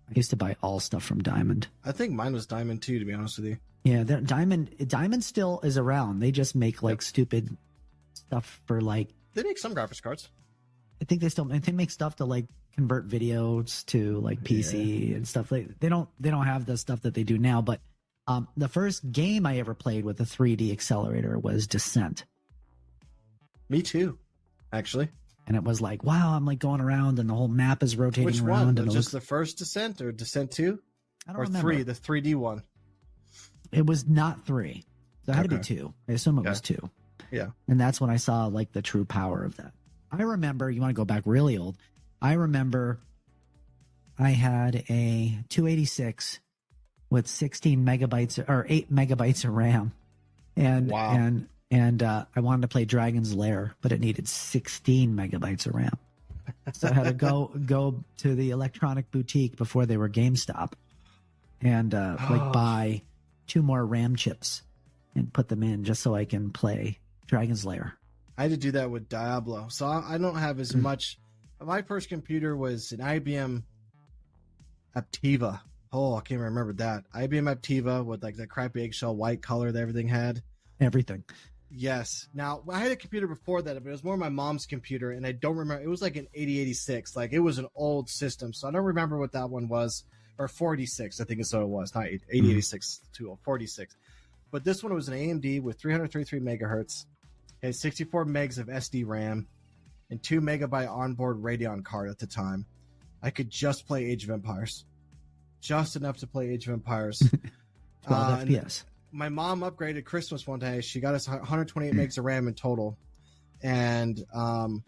S2: I used to buy all stuff from Diamond.
S1: I think mine was Diamond too, to be honest with you.
S2: Yeah, Diamond still is around. They just make like stupid stuff for like.
S1: They make some graphics cards.
S2: I think they make stuff to like convert videos to like PC and stuff. They don't have the stuff that they do now. But the first game I ever played with a 3D accelerator was Descent.
S1: Me too, actually.
S2: And it was like, wow, I'm like going around and the whole map is rotating
S1: Which
S2: around.
S1: One? Just the first Descent or Descent 2?
S2: I don't
S1: or
S2: remember.
S1: 3, the 3D one?
S2: It was not 3. So it had to be 2. I assume it was 2.
S1: Yeah.
S2: And that's when I saw like the true power of that. I remember, you want to go back really old. I remember I had a 286 with 16 megabytes or 8 megabytes of RAM. And,
S1: wow.
S2: And I wanted to play Dragon's Lair, but it needed 16 megabytes of RAM. So I had to go to the electronic boutique before they were GameStop and buy 2 more RAM chips and put them in just so I can play Dragon's Lair.
S1: I had to do that with Diablo. So I don't have as much. My first computer was an IBM Aptiva. Oh, I can't remember that. IBM Aptiva with like that crappy eggshell white color that everything had.
S2: Everything.
S1: Yes. Now, I had a computer before that, but it was more my mom's computer, and I don't remember. It was like an 8086. Like, it was an old system, so I don't remember what that one was. Or 46, I think is what it was. Not 8086, 46. But this one was an AMD with 333 megahertz. It had 64 megs of SD RAM and 2 megabyte onboard Radeon card at the time. I could just play Age of Empires. Just enough to play Age of Empires.
S2: 12 FPS.
S1: My mom upgraded Christmas one day. She got us 128 megs of RAM in total, and I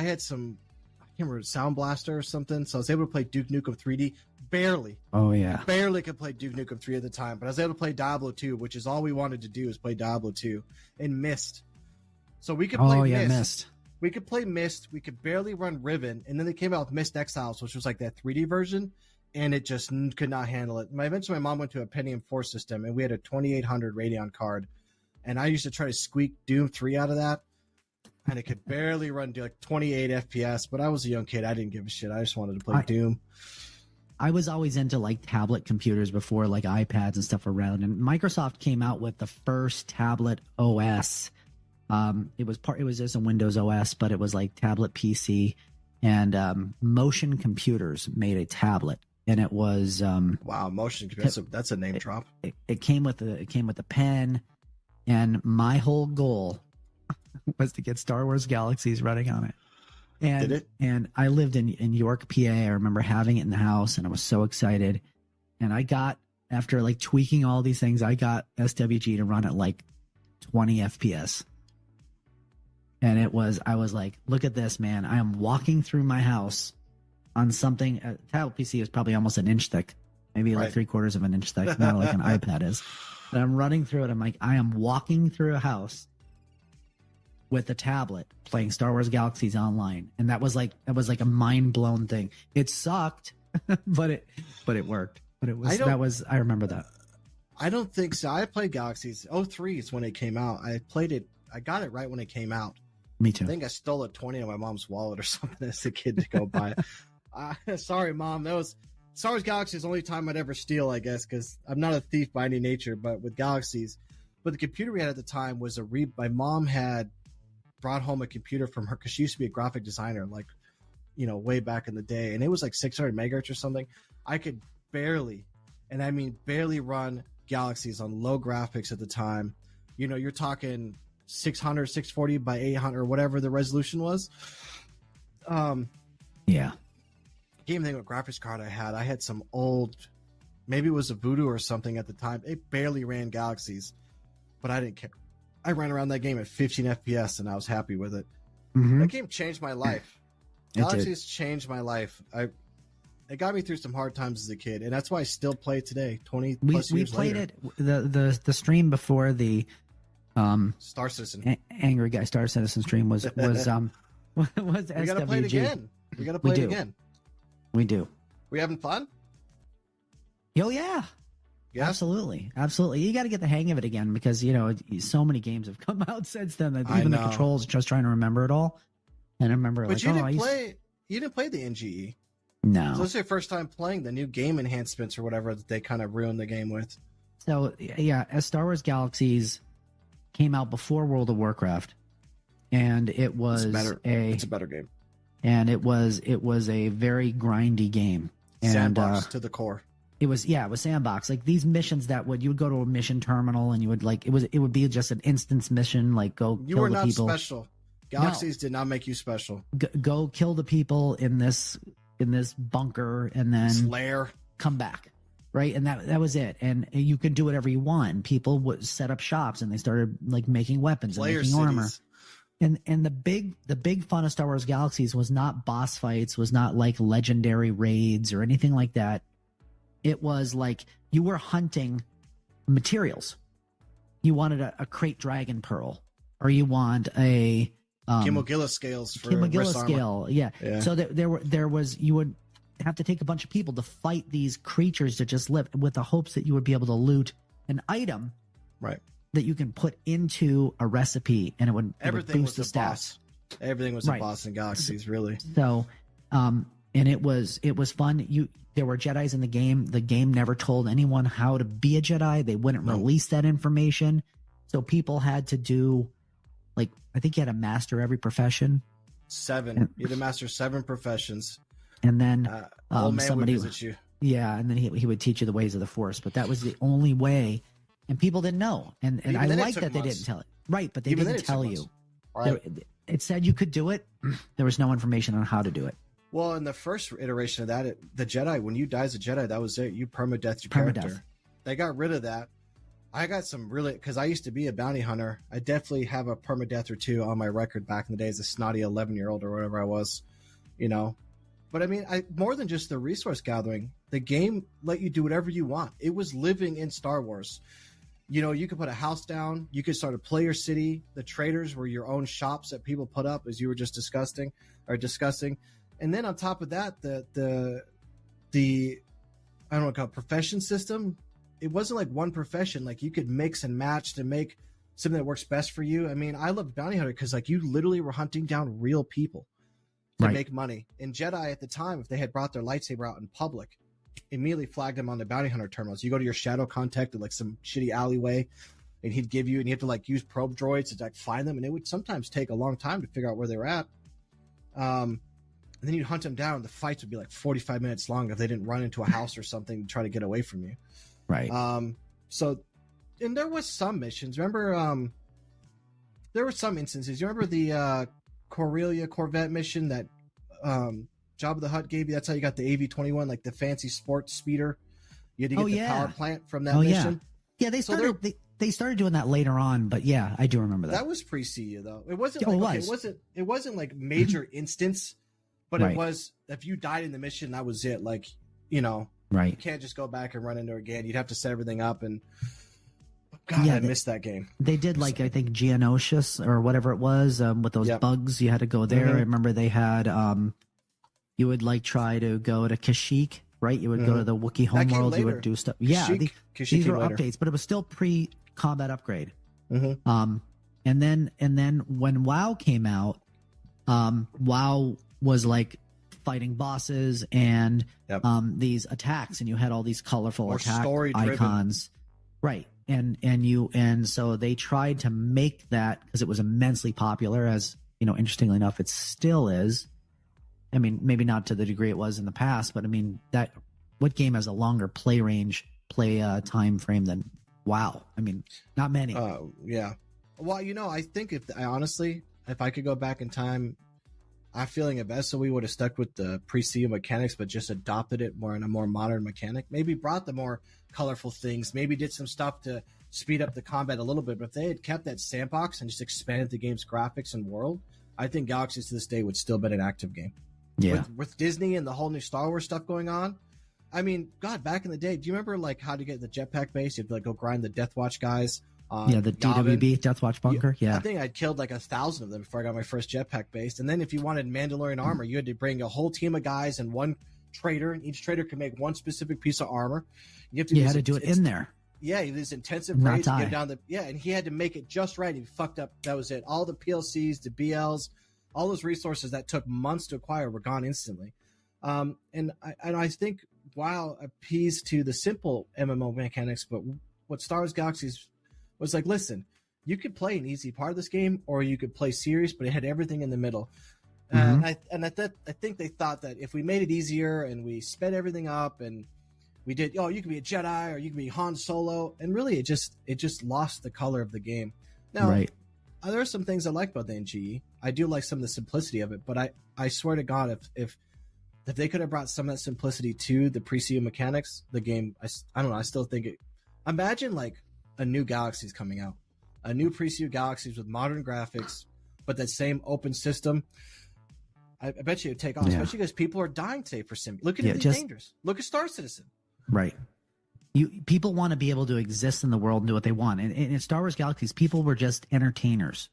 S1: had some, I can't remember, Sound Blaster or something. So I was able to play Duke Nukem 3D. Barely.
S2: Oh yeah.
S1: Barely could play Duke Nukem 3 at the time, but I was able to play Diablo 2, which is all we wanted to do is play Diablo 2, and Myst. So we could play Myst. We could play Myst. We could barely run Riven, and then they came out with Myst Exiles, which was like that 3D version. And it just could not handle it. Eventually, my mom went to a Pentium 4 system, and we had a 2800 Radeon card. And I used to try to squeak Doom 3 out of that, and it could barely run like 28 FPS. But I was a young kid. I didn't give a shit. I just wanted to play Doom.
S2: I was always into like tablet computers before like iPads and stuff around. And Microsoft came out with the first tablet OS. It was just a Windows OS, but it was like tablet PC. And Motion Computers made a tablet. And it was
S1: wow, Motion Computers. That's a name drop.
S2: It came with a pen, and my whole goal was to get Star Wars Galaxies running on it. And
S1: did it?
S2: And I lived in York, PA. I remember having it in the house, and I was so excited. And I got, after like tweaking all these things, I got SWG to run at like 20 FPS. And I was like, look at this, man. I am walking through my house on something. A tablet PC is probably almost an inch thick, maybe like 3/4 of an inch thick, not like an iPad is. But I'm running through it. I'm like, I am walking through a house with a tablet playing Star Wars Galaxies Online. And that was like a mind blown thing. It sucked, but it worked. But I remember that.
S1: I don't think so. I played Galaxies. 03 is when it came out. I got it right when it came out.
S2: Me too.
S1: I think I stole a 20 out of my mom's wallet or something as a kid to go buy it. Sorry, Mom. That was Star Wars Galaxies the only time I'd ever steal, I guess, because I'm not a thief by any nature, but with Galaxies. But the computer we had at the time was my mom had brought home a computer from her because she used to be a graphic designer, like, way back in the day. And it was like 600 megahertz or something. I could barely, and I mean barely, run Galaxies on low graphics at the time. You're talking 600, 640 by 800 or whatever the resolution was.
S2: Yeah.
S1: Game thing with graphics card I had some old, maybe it was a Voodoo or something at the time. It barely ran Galaxies, but I didn't care. I ran around that game at 15 FPS and I was happy with it. Mm-hmm. That game changed my life. Galaxies changed my life. It got me through some hard times as a kid, and that's why I still play it today, 20 plus years later.
S2: We played it. The stream before the
S1: Star Citizen
S2: Angry Guy Star Citizen stream was
S1: we gotta play it again. We gotta play it again.
S2: We do.
S1: We having fun?
S2: Oh yeah. Yeah, absolutely. You got to get the hang of it again because so many games have come out since then that even the controls, just trying to remember it all. And I remember,
S1: but you didn't play the NGE.
S2: No,
S1: so this is your first time playing the new game enhancements or whatever that they kind of ruined the game with.
S2: So yeah, as Star Wars Galaxies came out before World of Warcraft, and it was
S1: it's a better game,
S2: and it was a very grindy game, and
S1: sandbox to the core.
S2: It was sandbox, like these missions you would go to a mission terminal and you would it would be just an instance mission, like go
S1: you
S2: kill
S1: were
S2: the
S1: not
S2: people.
S1: Special. Galaxies did not make you special.
S2: Go kill the people in this bunker and then
S1: lair,
S2: come back, right? And that was it. And you could do whatever you want. People would set up shops and they started like making weapons and making armor. And the big fun of Star Wars Galaxies was not boss fights, was not like legendary raids or anything like that. It was like you were hunting materials. You wanted a crate dragon pearl, or you want a
S1: Kimogilla scales for
S2: Kimogilla scale. Yeah. So you would have to take a bunch of people to fight these creatures that just live with the hopes that you would be able to loot an item,
S1: right?
S2: That you can put into a recipe and it would boost the stats.
S1: Boss. Everything was a boss in Galaxies, really.
S2: So, and it was fun. There were Jedis in the game. The game never told anyone how to be a Jedi. They wouldn't release that information. So people had to do, like, I think you had to master every profession.
S1: 7. You had to master 7 professions.
S2: And then
S1: old man
S2: somebody
S1: would visit you.
S2: Yeah, and then he would teach you the ways of the Force. But that was the only way, and people didn't know. And I like that they didn't tell it. Right, but they didn't tell you.
S1: Right.
S2: It said you could do it. There was no information on how to do it.
S1: Well, in the first iteration of that, the Jedi, when you die as a Jedi, that was it. You permadeath your character. They got rid of that. I got some really, because I used to be a bounty hunter. I definitely have a permadeath or two on my record back in the day as a snotty 11-year-old or whatever I was, But I mean, more than just the resource gathering, the game let you do whatever you want. It was living in Star Wars. You could put a house down. You could start a player city. The traders were your own shops that people put up, as you were just discussing. And then on top of that, the I don't know what to call it, profession system. It wasn't like one profession. Like you could mix and match to make something that works best for you. I mean, I loved Bounty Hunter because like you literally were hunting down real people to make money. In Jedi at the time, if they had brought their lightsaber out in public, immediately flagged them on the Bounty Hunter terminals. You go to your shadow contact at like some shitty alleyway, and he'd give you, and you have to like use probe droids to like find them, and it would sometimes take a long time to figure out where they were at. And then you'd hunt them down. The fights would be like 45 minutes long if they didn't run into a house or something to try to get away from you.
S2: Right.
S1: So, and there was some missions. Remember, there were some instances. You remember the Corellia Corvette mission that Jabba the Hutt gave you? That's how you got the AV-21, like the fancy sports speeder. You had to get the power plant from that mission.
S2: Yeah, they they started doing that later on, but yeah, I do remember that.
S1: That was pre-CU though. It wasn't.
S2: Oh,
S1: Like,
S2: it was.
S1: it wasn't like major instance, but
S2: Right.
S1: it was. If you died in the mission, that was it. Like,
S2: Right.
S1: you can't just go back and run into it again. You'd have to set everything up, and God,
S2: Yeah,
S1: I missed that game.
S2: They did like I think Geonosis or whatever it was with those
S1: Yep.
S2: bugs. You had to go there.
S1: Mhm.
S2: I remember they had you would like try to go to Kashyyyk, right? You would go to the Wookiee
S1: That came
S2: homeworld. You
S1: later.
S2: would do stuff. Yeah,
S1: Kashyyyk
S2: these
S1: came
S2: were
S1: later.
S2: updates, but it was still pre-combat upgrade.
S1: Mhm.
S2: And then when WoW came out, WoW was like fighting bosses and
S1: Yep.
S2: these attacks, and you had all these colorful
S1: More
S2: attack
S1: story-driven.
S2: icons, right? And so they tried to make that because it was immensely popular. As interestingly enough, it still is. I mean, maybe not to the degree it was in the past, but I mean what game has a longer play time frame than WoW? I mean, not many.
S1: Yeah. Well, I think if I could go back in time, I'm feeling it best. So we would have stuck with the pre-CU mechanics, but just adopted it more in a more modern mechanic. Maybe brought the more colorful things. Maybe did some stuff to speed up the combat a little bit. But if they had kept that sandbox and just expanded the game's graphics and world, I think Galaxies to this day would still been an active game.
S2: Yeah.
S1: With Disney and the whole new Star Wars stuff going on. I mean, God, back in the day, do you remember like how to get the jetpack base? You had to like go grind the Death Watch guys.
S2: The DWB Death Watch bunker. Yeah.
S1: I think I'd killed like 1,000 of them before I got my first jetpack base. And then if you wanted Mandalorian armor, you had to bring a whole team of guys and one trader, and each trader could make one specific piece of armor. You had
S2: to do it in there.
S1: Yeah, this intensive
S2: Not
S1: raids to
S2: die.
S1: get down and he had to make it just right. He fucked up. That was it. All the PLCs, the BLs, all those resources that took months to acquire were gone instantly. And I think WoW appeased to the simple MMO mechanics, but what Star Wars Galaxies was like, listen, you could play an easy part of this game, or you could play serious, but it had everything in the middle.
S2: Mm-hmm.
S1: I think they thought that if we made it easier and we sped everything up and we did, you could be a Jedi or you could be Han Solo, and really it just lost the color of the game. Now,
S2: Right.
S1: There are some things I like about the NGE. I do like some of the simplicity of it, but I swear to God, if they could have brought some of that simplicity to the pre-CU mechanics, the game, I don't know, I still think it. Imagine like a new Galaxies coming out, a new pre-CU Galaxies with modern graphics, but that same open system. I bet you it'd take off, especially because people are dying today for sim. Look at Elite Dangerous. Look at Star Citizen.
S2: Right. People want to be able to exist in the world and do what they want. And in Star Wars Galaxies, people were just entertainers.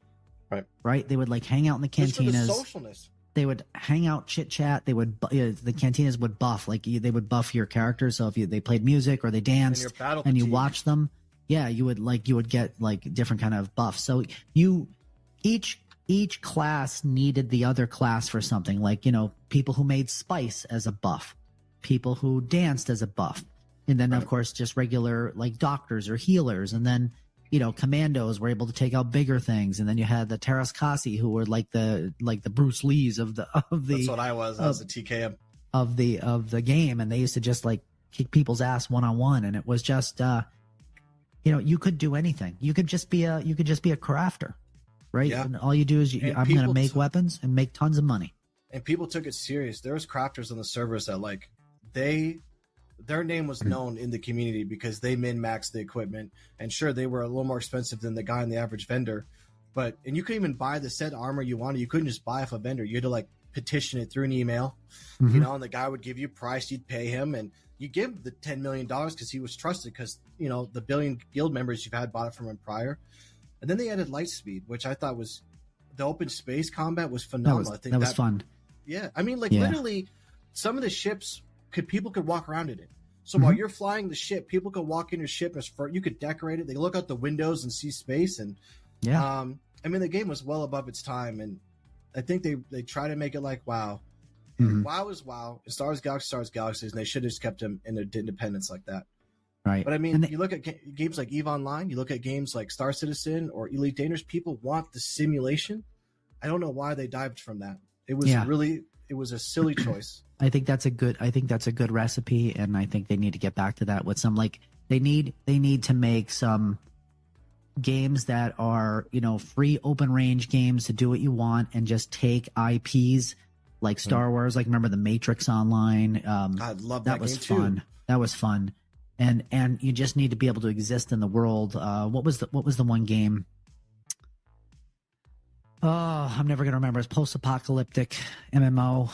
S2: Right. They would like hang out in the cantinas.
S1: Just for the socialness.
S2: They would hang out, chit chat. They would the cantinas would buff, like they would buff your characters. So if they played music or they danced and you watched them, you would get like different kind of buffs. So each class needed the other class for something. Like people who made spice as a buff, people who danced as a buff, and then of course just regular like doctors or healers, and then commandos were able to take out bigger things, and then you had the Terraskasi who were like the Bruce Lees of the. That's
S1: what I was. I was a TKM
S2: of the game, and they used to just like kick people's ass one-on-one, and it was just you could do anything. You could just be a crafter, right?
S1: Yeah.
S2: And all you do is I'm going to make weapons and make tons of money.
S1: And people took it serious. There was crafters on the servers that like their name was known in the community because they min-maxed the equipment. And sure, they were a little more expensive than the guy in the average vendor. And you couldn't even buy the set armor you wanted. You couldn't just buy off a vendor. You had to like petition it through an email, and the guy would give you a price. You'd pay him, and you give him the $10 million because he was trusted because, the billion guild members you've had bought it from him prior. And then they added light speed, which I thought was the open space combat was phenomenal. I think
S2: that was fun.
S1: Yeah. I mean, literally some of the ships people could walk around in it. So while you're flying the ship, people could walk in your ship and you could decorate it. They look out the windows and see space. And I mean, the game was well above its time. And I think they try to make it like WoW. And WoW is WoW. Star Wars Galaxies, and they should have just kept them in their independence like that.
S2: Right.
S1: But I mean, you look at games like EVE Online, you look at games like Star Citizen or Elite Dangerous, people want the simulation. I don't know why they dived from that. It was it was a silly choice.
S2: I think that's a good recipe, and I think they need to get back to that with some they need to make some games that are free open range games to do what you want and just take IPs like Star Wars. Like remember the Matrix Online?
S1: I love that
S2: was
S1: game
S2: fun.
S1: too.
S2: That was fun. and you just need to be able to exist in the world. What was the one game? Oh, I'm never gonna remember. It's post-apocalyptic MMO,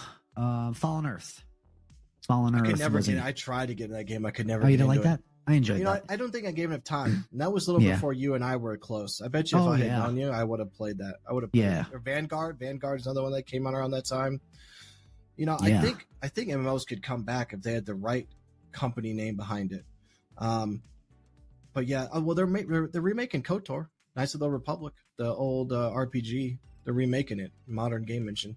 S2: Fallen Earth. Fallen Earth.
S1: I could never get it. I tried to get in that game. I could never.
S2: Oh, you didn't like that? I enjoyed that.
S1: I don't think I gave enough time. And that was a little before you and I were close. I bet you if I had known you, I would have played that. I would have played it. Or Vanguard. Vanguard's another one that came out around that time. I think MMOs could come back if they had the right company name behind it. But yeah, well, they're remaking KOTOR, Knights of the Republic, the old RPG. They're remaking it, Modern Game Engine.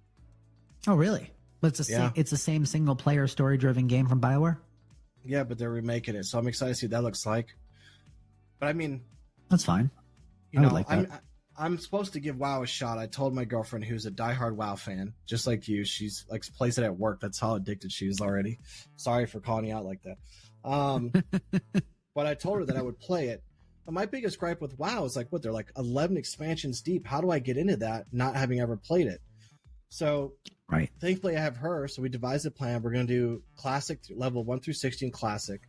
S2: Oh, really? But it's the same single player story driven game from BioWare.
S1: Yeah, but they're remaking it, so I'm excited to see what that looks like. But I mean,
S2: that's fine.
S1: I'm supposed to give WoW a shot. I told my girlfriend, who's a diehard WoW fan, just like you. She's like plays it at work. That's how addicted she is already. Sorry for calling you out like that. But I told her that I would play it. But my biggest gripe with WoW is like, they're like 11 expansions deep. How do I get into that, not having ever played it? So thankfully I have her. So we devised a plan. We're going to do classic level 1 through 16 classic.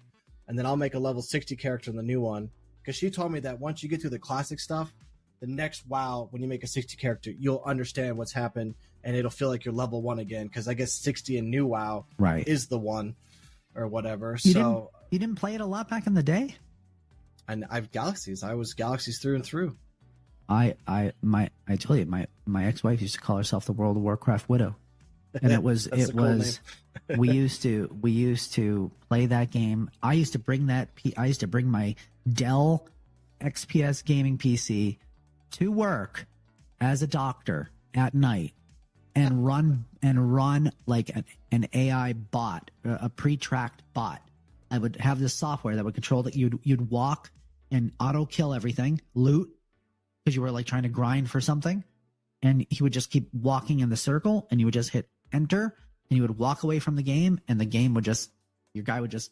S1: And then I'll make a level 60 character in the new one. Because she told me that once you get through the classic stuff, the next WoW, when you make a 60 character, you'll understand what's happened. And it'll feel like you're level 1 again. Because I guess 60 in new WoW is the one or whatever. You
S2: didn't play it a lot back in the day?
S1: And I've Galaxies. I was Galaxies through and through.
S2: I tell you, my ex-wife used to call herself the World of Warcraft widow. And we used to play that game. I used to bring my Dell XPS gaming PC to work as a doctor at night and run like an AI bot, a pre-tracked bot. I would have this software that would control that you'd walk and auto kill everything, loot, because you were like trying to grind for something, and he would just keep walking in the circle, and you would just hit enter, and you would walk away from the game, and the game would your guy would just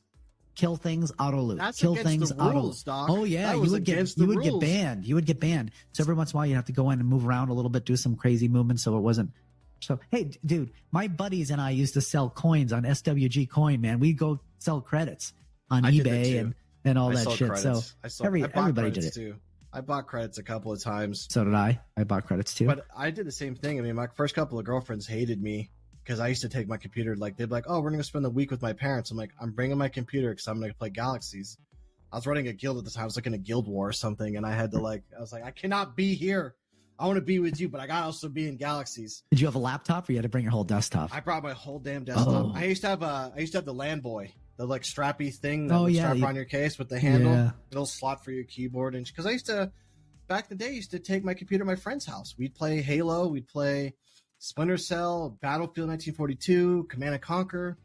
S2: kill things, auto loot, kill things, auto loot. Oh yeah, you would get banned. You would get banned. So every once in a while, you have to go in and move around a little bit, do some crazy movements, so it wasn't. So hey, dude, my buddies and I used to sell coins on SWG Coin. Man, we'd go sell credits on eBay and all that shit. Credits. So everybody did it too.
S1: I bought credits a couple of times.
S2: So did I. I bought credits too.
S1: But I did the same thing. I mean, my first couple of girlfriends hated me because I used to take my computer. Like they'd be like, "Oh, we're gonna spend the week with my parents." I'm like, "I'm bringing my computer because I'm gonna play Galaxies." I was running a guild at the time. I was like in a guild war or something, and I had to I was like, "I cannot be here. I want to be with you, but I gotta also be in Galaxies."
S2: Did you have a laptop, or you had to bring your whole desktop?
S1: I brought my whole damn desktop. I used to have the Landboy, the like strappy thing that would strap on your case with the handle, little slot for your keyboard, and because I used to. Back in the day, I used to take my computer to my friend's house. We'd play Halo, we'd play Splinter Cell, Battlefield 1942, Command and Conquer.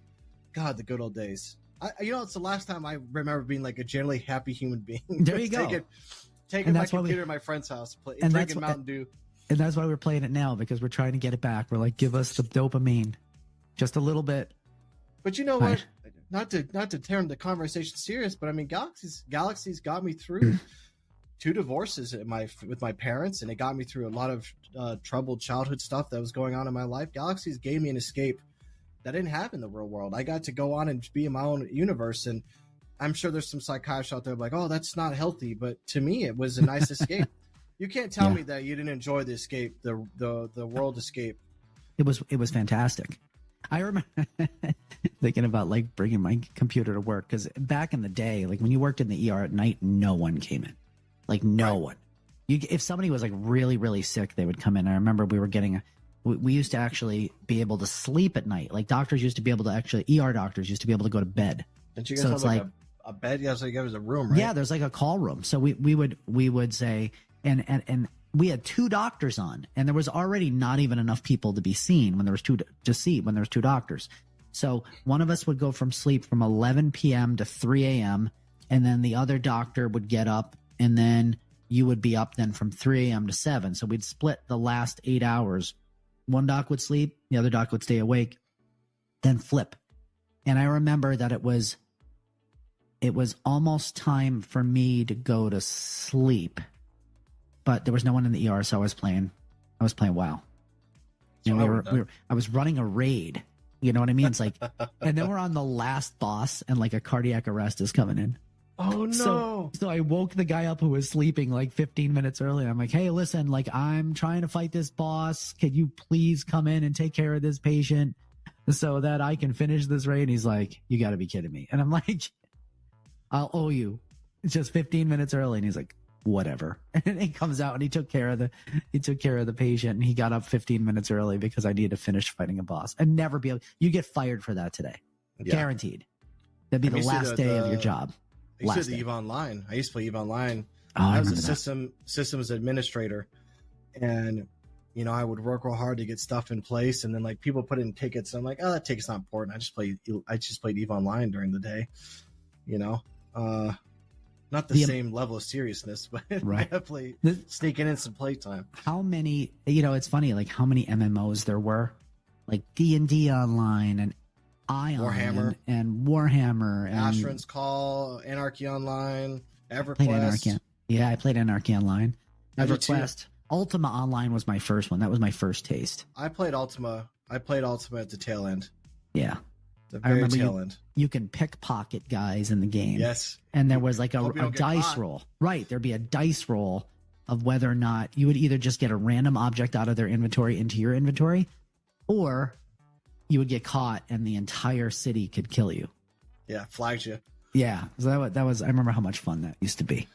S1: God, the good old days. It's the last time I remember being like a generally happy human being.
S2: There you go.
S1: Taking my computer to my friend's house, drinking Mountain Dew.
S2: And that's why we're playing it now, because we're trying to get it back. We're like, give us the dopamine, just a little bit.
S1: But you know what? Not to turn the conversation serious, but I mean, Galaxies got me through 2 divorces with my parents, and it got me through a lot of troubled childhood stuff that was going on in my life. Galaxies gave me an escape that I didn't have in the real world. I got to go on and be in my own universe, and I'm sure there's some psychiatrists out there like, "Oh, that's not healthy," but to me, it was a nice escape. You can't tell me that you didn't enjoy the escape, the world escape.
S2: It was fantastic. I remember thinking about like bringing my computer to work, because back in the day, like when you worked in the ER at night, no one came in. Like no one. If somebody was like really, really sick, they would come in. I remember we used to actually be able to sleep at night. Like doctors used to be able to ER doctors used to be able to go to bed.
S1: Didn't you guys have like a bed? Yeah, so it was a room, right?
S2: Yeah, there's like a call room. So we would say, and we had 2 doctors on, and there was already not even enough people to be seen when there was 2 doctors. So one of us would go from sleep from 11 p.m. to 3 a.m. and then the other doctor would get up, and then you would be up then from 3 a.m. to 7. So we'd split the last 8 hours. One doc would sleep, the other doc would stay awake, then flip. And I remember that it was almost time for me to go to sleep, but there was no one in the ER, so I was playing WoW. And I was running a raid. You know what I mean? It's like, and then we're on the last boss, and like a cardiac arrest is coming in.
S1: Oh no.
S2: So I woke the guy up who was sleeping like 15 minutes early. I'm like, hey, listen, like I'm trying to fight this boss. Can you please come in and take care of this patient so that I can finish this raid? And he's like, you got to be kidding me. And I'm like, I'll owe you. It's just 15 minutes early. And he's like, whatever. And he comes out and he took care of the patient, and he got up 15 minutes early because I needed to finish fighting a boss and never be able. You get fired for that today, guaranteed. That'd be the last day of your job.
S1: I used to do EVE Online. I used to play EVE Online.
S2: Oh,
S1: I was a systems administrator, and I would work real hard to get stuff in place, and then like people put in tickets. And I'm like, oh, that ticket's not important. I just played EVE Online during the day. Not the same level of seriousness, but definitely sneaking in some playtime.
S2: How many? It's funny, like how many MMOs there were, like D&D Online and Ion
S1: Warhammer
S2: and Warhammer and
S1: Asheron's Call, Anarchy Online, EverQuest.
S2: I played Anarchy Online. EverQuest. Ultima Online was my first one. That was my first taste.
S1: I played Ultima at the tail end.
S2: Yeah.
S1: The very tail end.
S2: You can pickpocket guys in the game.
S1: Yes.
S2: And there was like a dice roll. Right. There'd be a dice roll of whether or not you would either just get a random object out of their inventory into your inventory, or you would get caught and the entire city could kill you.
S1: Yeah, flags you.
S2: Yeah, so that was. I remember how much fun that used to be.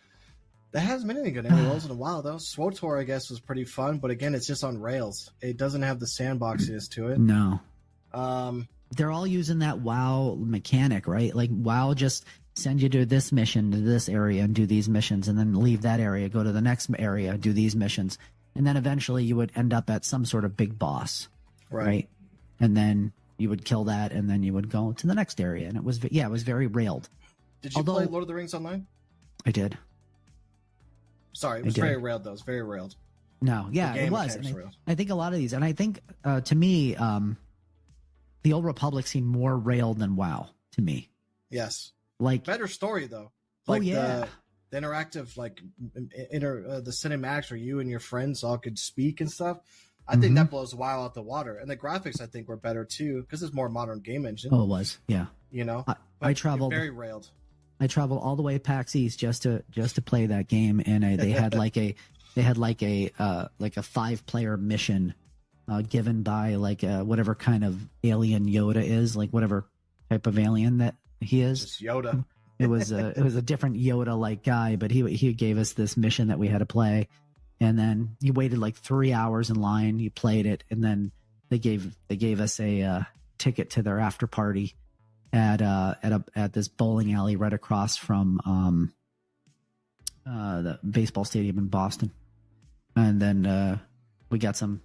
S1: That hasn't been any good MMOs in a while though. SWTOR, I guess, was pretty fun, but again, it's just on rails. It doesn't have the sandboxiness to it.
S2: No. They're all using that WoW mechanic, right? Like WoW just send you to this mission, to this area, and do these missions, and then leave that area, go to the next area, do these missions, and then eventually you would end up at some sort of big boss, right? And then you would kill that, and then you would go to the next area. And it was very railed.
S1: Did you play Lord of the Rings Online?
S2: I did.
S1: Sorry, it was very railed, though. It was very railed.
S2: No, yeah, it was. I think a lot of these, and I think, to me, the Old Republic seemed more railed than WoW, to me.
S1: Yes.
S2: Like
S1: better story, though.
S2: Like the
S1: interactive, like, the cinematics where you and your friends all could speak and stuff. I think that blows WoW out the water, and the graphics I think were better too because it's more modern game engine.
S2: Oh, it was, yeah.
S1: I
S2: traveled
S1: very railed.
S2: I traveled all the way PAX East just to play that game, and they had like a 5-player mission given by like whatever kind of alien Yoda is, like whatever type of alien that he is.
S1: Just Yoda.
S2: It was a different Yoda like guy, but he gave us this mission that we had to play. And then you waited like 3 hours in line. You played it, and then they gave us a ticket to their after party at this bowling alley right across from the baseball stadium in Boston. And then I got some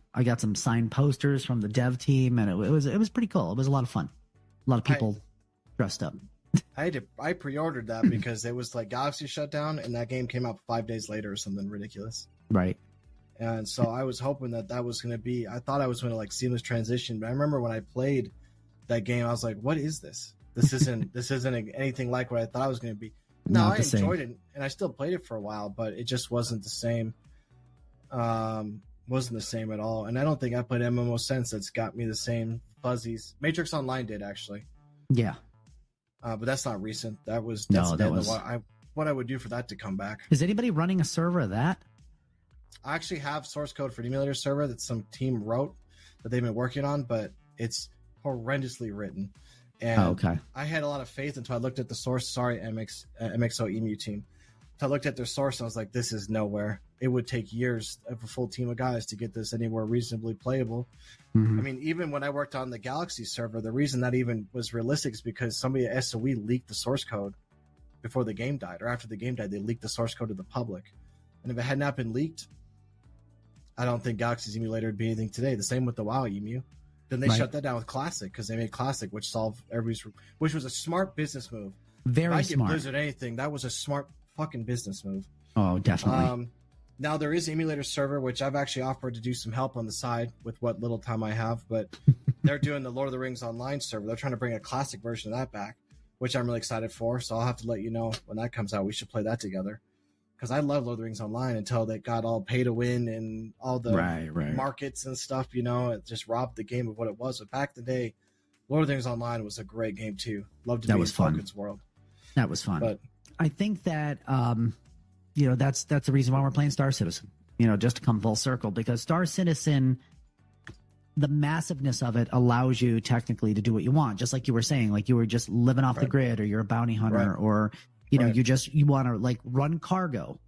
S2: signed posters from the dev team, and it was pretty cool. It was a lot of fun. A lot of people dressed up.
S1: I pre-ordered that because it was like Galaxy shut down, and that game came out 5 days later or something ridiculous.
S2: Right.
S1: And so I was hoping that was going to be, I thought I was going to like seamless transition, but I remember when I played that game, I was like, what is this? This isn't anything like what I thought it was going to be. No, I enjoyed it, and I still played it for a while, but it just wasn't the same. Wasn't the same at all. And I don't think I played MMO since that's got me the same fuzzies. Matrix Online did, actually.
S2: Yeah.
S1: But that's not recent. That was what I would do for that to come back.
S2: Is anybody running a server of that?
S1: I actually have source code for an emulator server that some team wrote that they've been working on, but it's horrendously written. And I had a lot of faith until I looked at the source. Sorry, MXO Emu team. So I looked at their source and I was like, this is nowhere. It would take years of a full team of guys to get this anywhere reasonably playable. Mm-hmm. I mean, even when I worked on the Galaxy server, the reason that even was realistic is because somebody at SOE leaked the source code before the game died, or after the game died, they leaked the source code to the public. And if it had not been leaked, I don't think Galaxy's emulator would be anything today. The same with the WoW Emu. Then they shut that down with Classic because they made Classic, which solved which was a smart business move.
S2: Very smart.
S1: If Blizzard anything, that was a smart fucking business move.
S2: Oh, definitely.
S1: Now there is emulator server, which I've actually offered to do some help on the side with what little time I have, but they're doing the Lord of the Rings Online server. They're trying to bring a classic version of that back, which I'm really excited for. So I'll have to let you know when that comes out. We should play that together. Because I love Lord of the Rings Online until they got all pay to win and all the markets and stuff, it just robbed the game of what it was. But back in the day, Lord of the Rings Online was a great game too. Loved to be in Tolkien's world.
S2: That was fun.
S1: But
S2: I think that that's the reason why we're playing Star Citizen. Just to come full circle, because Star Citizen, the massiveness of it allows you technically to do what you want, just like you were saying, like you were just living off the grid, or you're a bounty hunter, or you want to like run cargo,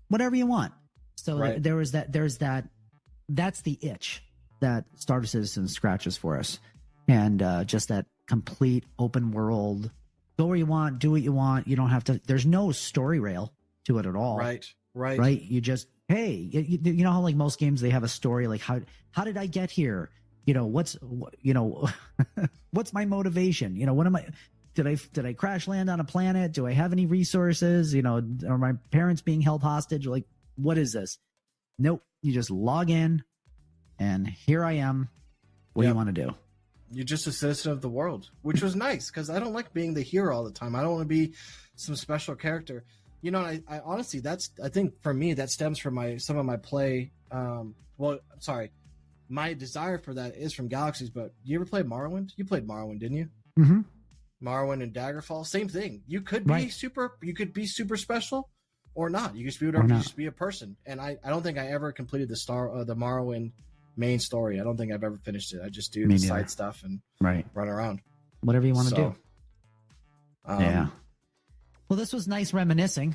S2: whatever you want. So there's that's the itch that Star Citizen scratches for us, and just that complete open world, go where you want, do what you want. You don't have to. There's no story rail to it at all. Right. You just, hey, you know how like most games they have a story, like how did I get here? What's my motivation? What am I? Did I crash land on a planet? Do I have any resources? Are my parents being held hostage? Like, what is this? Nope. You just log in, and here I am. What do you want to do?
S1: You're just a citizen of the world, which was nice, because I don't like being the hero all the time. I don't want to be some special character. I honestly, I think for me, that stems from some of my play. My desire for that is from Galaxies, but you ever played Morrowind? You played Morrowind, didn't you?
S2: Mm-hmm.
S1: Morrowind and Daggerfall, same thing. You could be super special or not. You could just be whatever, you just be a person. And I don't think I ever completed the Morrowind main story. I don't think I've ever finished it. I just do the side stuff and run around.
S2: Whatever you want to do. Yeah. Well, this was nice reminiscing.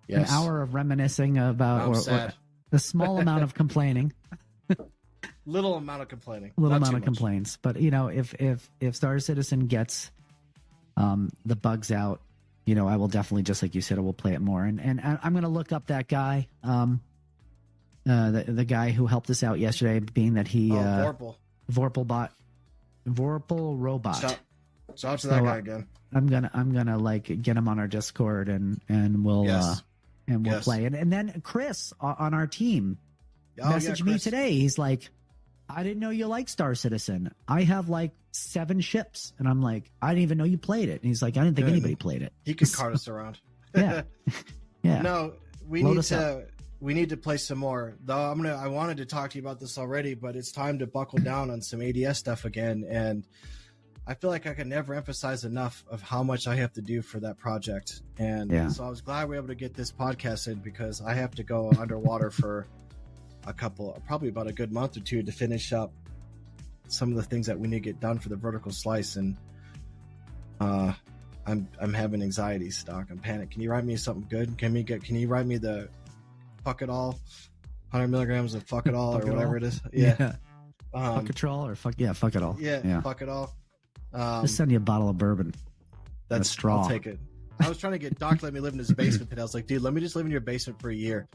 S1: Yes.
S2: An hour of reminiscing about or a small amount of complaining.
S1: Little amount of complaining.
S2: Little amount of complaints. But if Star Citizen gets the bugs out, I will definitely, just like you said, I will play it more. And I'm going to look up that guy, the guy who helped us out yesterday, being that he Vorpal Robot.
S1: Shout out to that guy again.
S2: I'm gonna like get him on our Discord and we'll play. And then Chris on our team messaged me today. He's like, I didn't know you liked Star Citizen. I have like 7 ships, and I'm like, I didn't even know you played it. And he's like, I didn't think anybody played it.
S1: He could cart us around.
S2: Yeah.
S1: No, we need to play some more. Though I wanted to talk to you about this already, but it's time to buckle down on some ADS stuff again. And I feel like I can never emphasize enough of how much I have to do for that project. And so I was glad we were able to get this podcast in, because I have to go underwater for probably about a good month or two to finish up some of the things that we need to get done for the vertical slice. And I'm having anxiety, Stock. I'm panicked. Can you write me something good? Can you write me the fuck it all, 100 milligrams of fuck it all, or whatever it is? Yeah.
S2: Fuck it all, or fuck it all.
S1: Yeah. Fuck it all.
S2: Just send you a bottle of bourbon.
S1: That's
S2: a straw.
S1: I'll take it. I was trying to get Doc to let me live in his basement today. I was like, dude, let me just live in your basement for a year.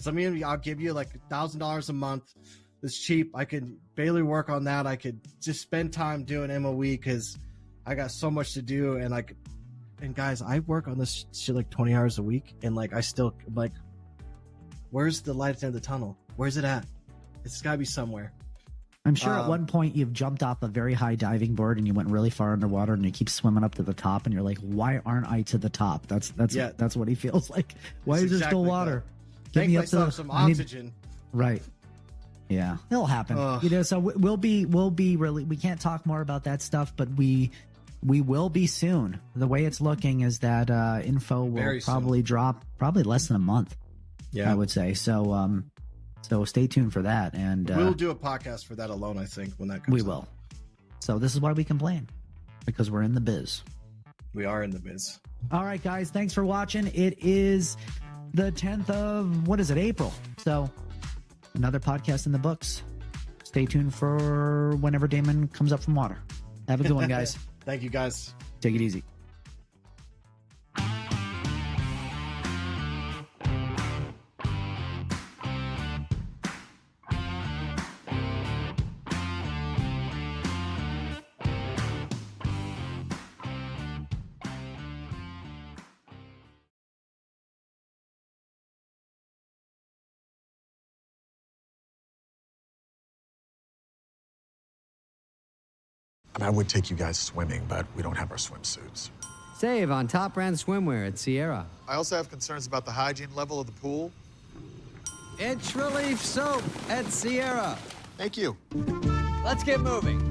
S1: I'll give you like $1,000 a month. It's cheap. I could barely work on that. I could just spend time doing MOE, because I got so much to do. And guys, I work on this shit like 20 hours a week, and like I still like, where's the light at the end of the tunnel? Where's it at? It's got to be somewhere.
S2: I'm sure at one point you've jumped off a very high diving board and you went really far underwater, and you keep swimming up to the top, and you're like, why aren't I to the top? That's what he feels like. Why is there still water?
S1: Get me up to some oxygen.
S2: Right. Yeah, it'll happen. So we'll be really. We can't talk more about that stuff, but we will be soon. The way it's looking is that info will probably drop less than a month. Yeah, I would say so. So stay tuned for that, and
S1: we'll do a podcast for that alone. I think when that comes,
S2: we will. So this is why we complain, because we're in the biz.
S1: We are in the biz.
S2: All right, guys, thanks for watching. It is the 10th of April. So another podcast in the books. Stay tuned for whenever Damon comes up from water. Have a good one, guys.
S1: Thank you, guys.
S2: Take it easy.
S3: I would take you guys swimming, but we don't have our swimsuits.
S4: Save on top brand swimwear at Sierra.
S3: I also have concerns about the hygiene level of the pool.
S4: Itch relief soap at Sierra.
S3: Thank you.
S4: Let's get moving.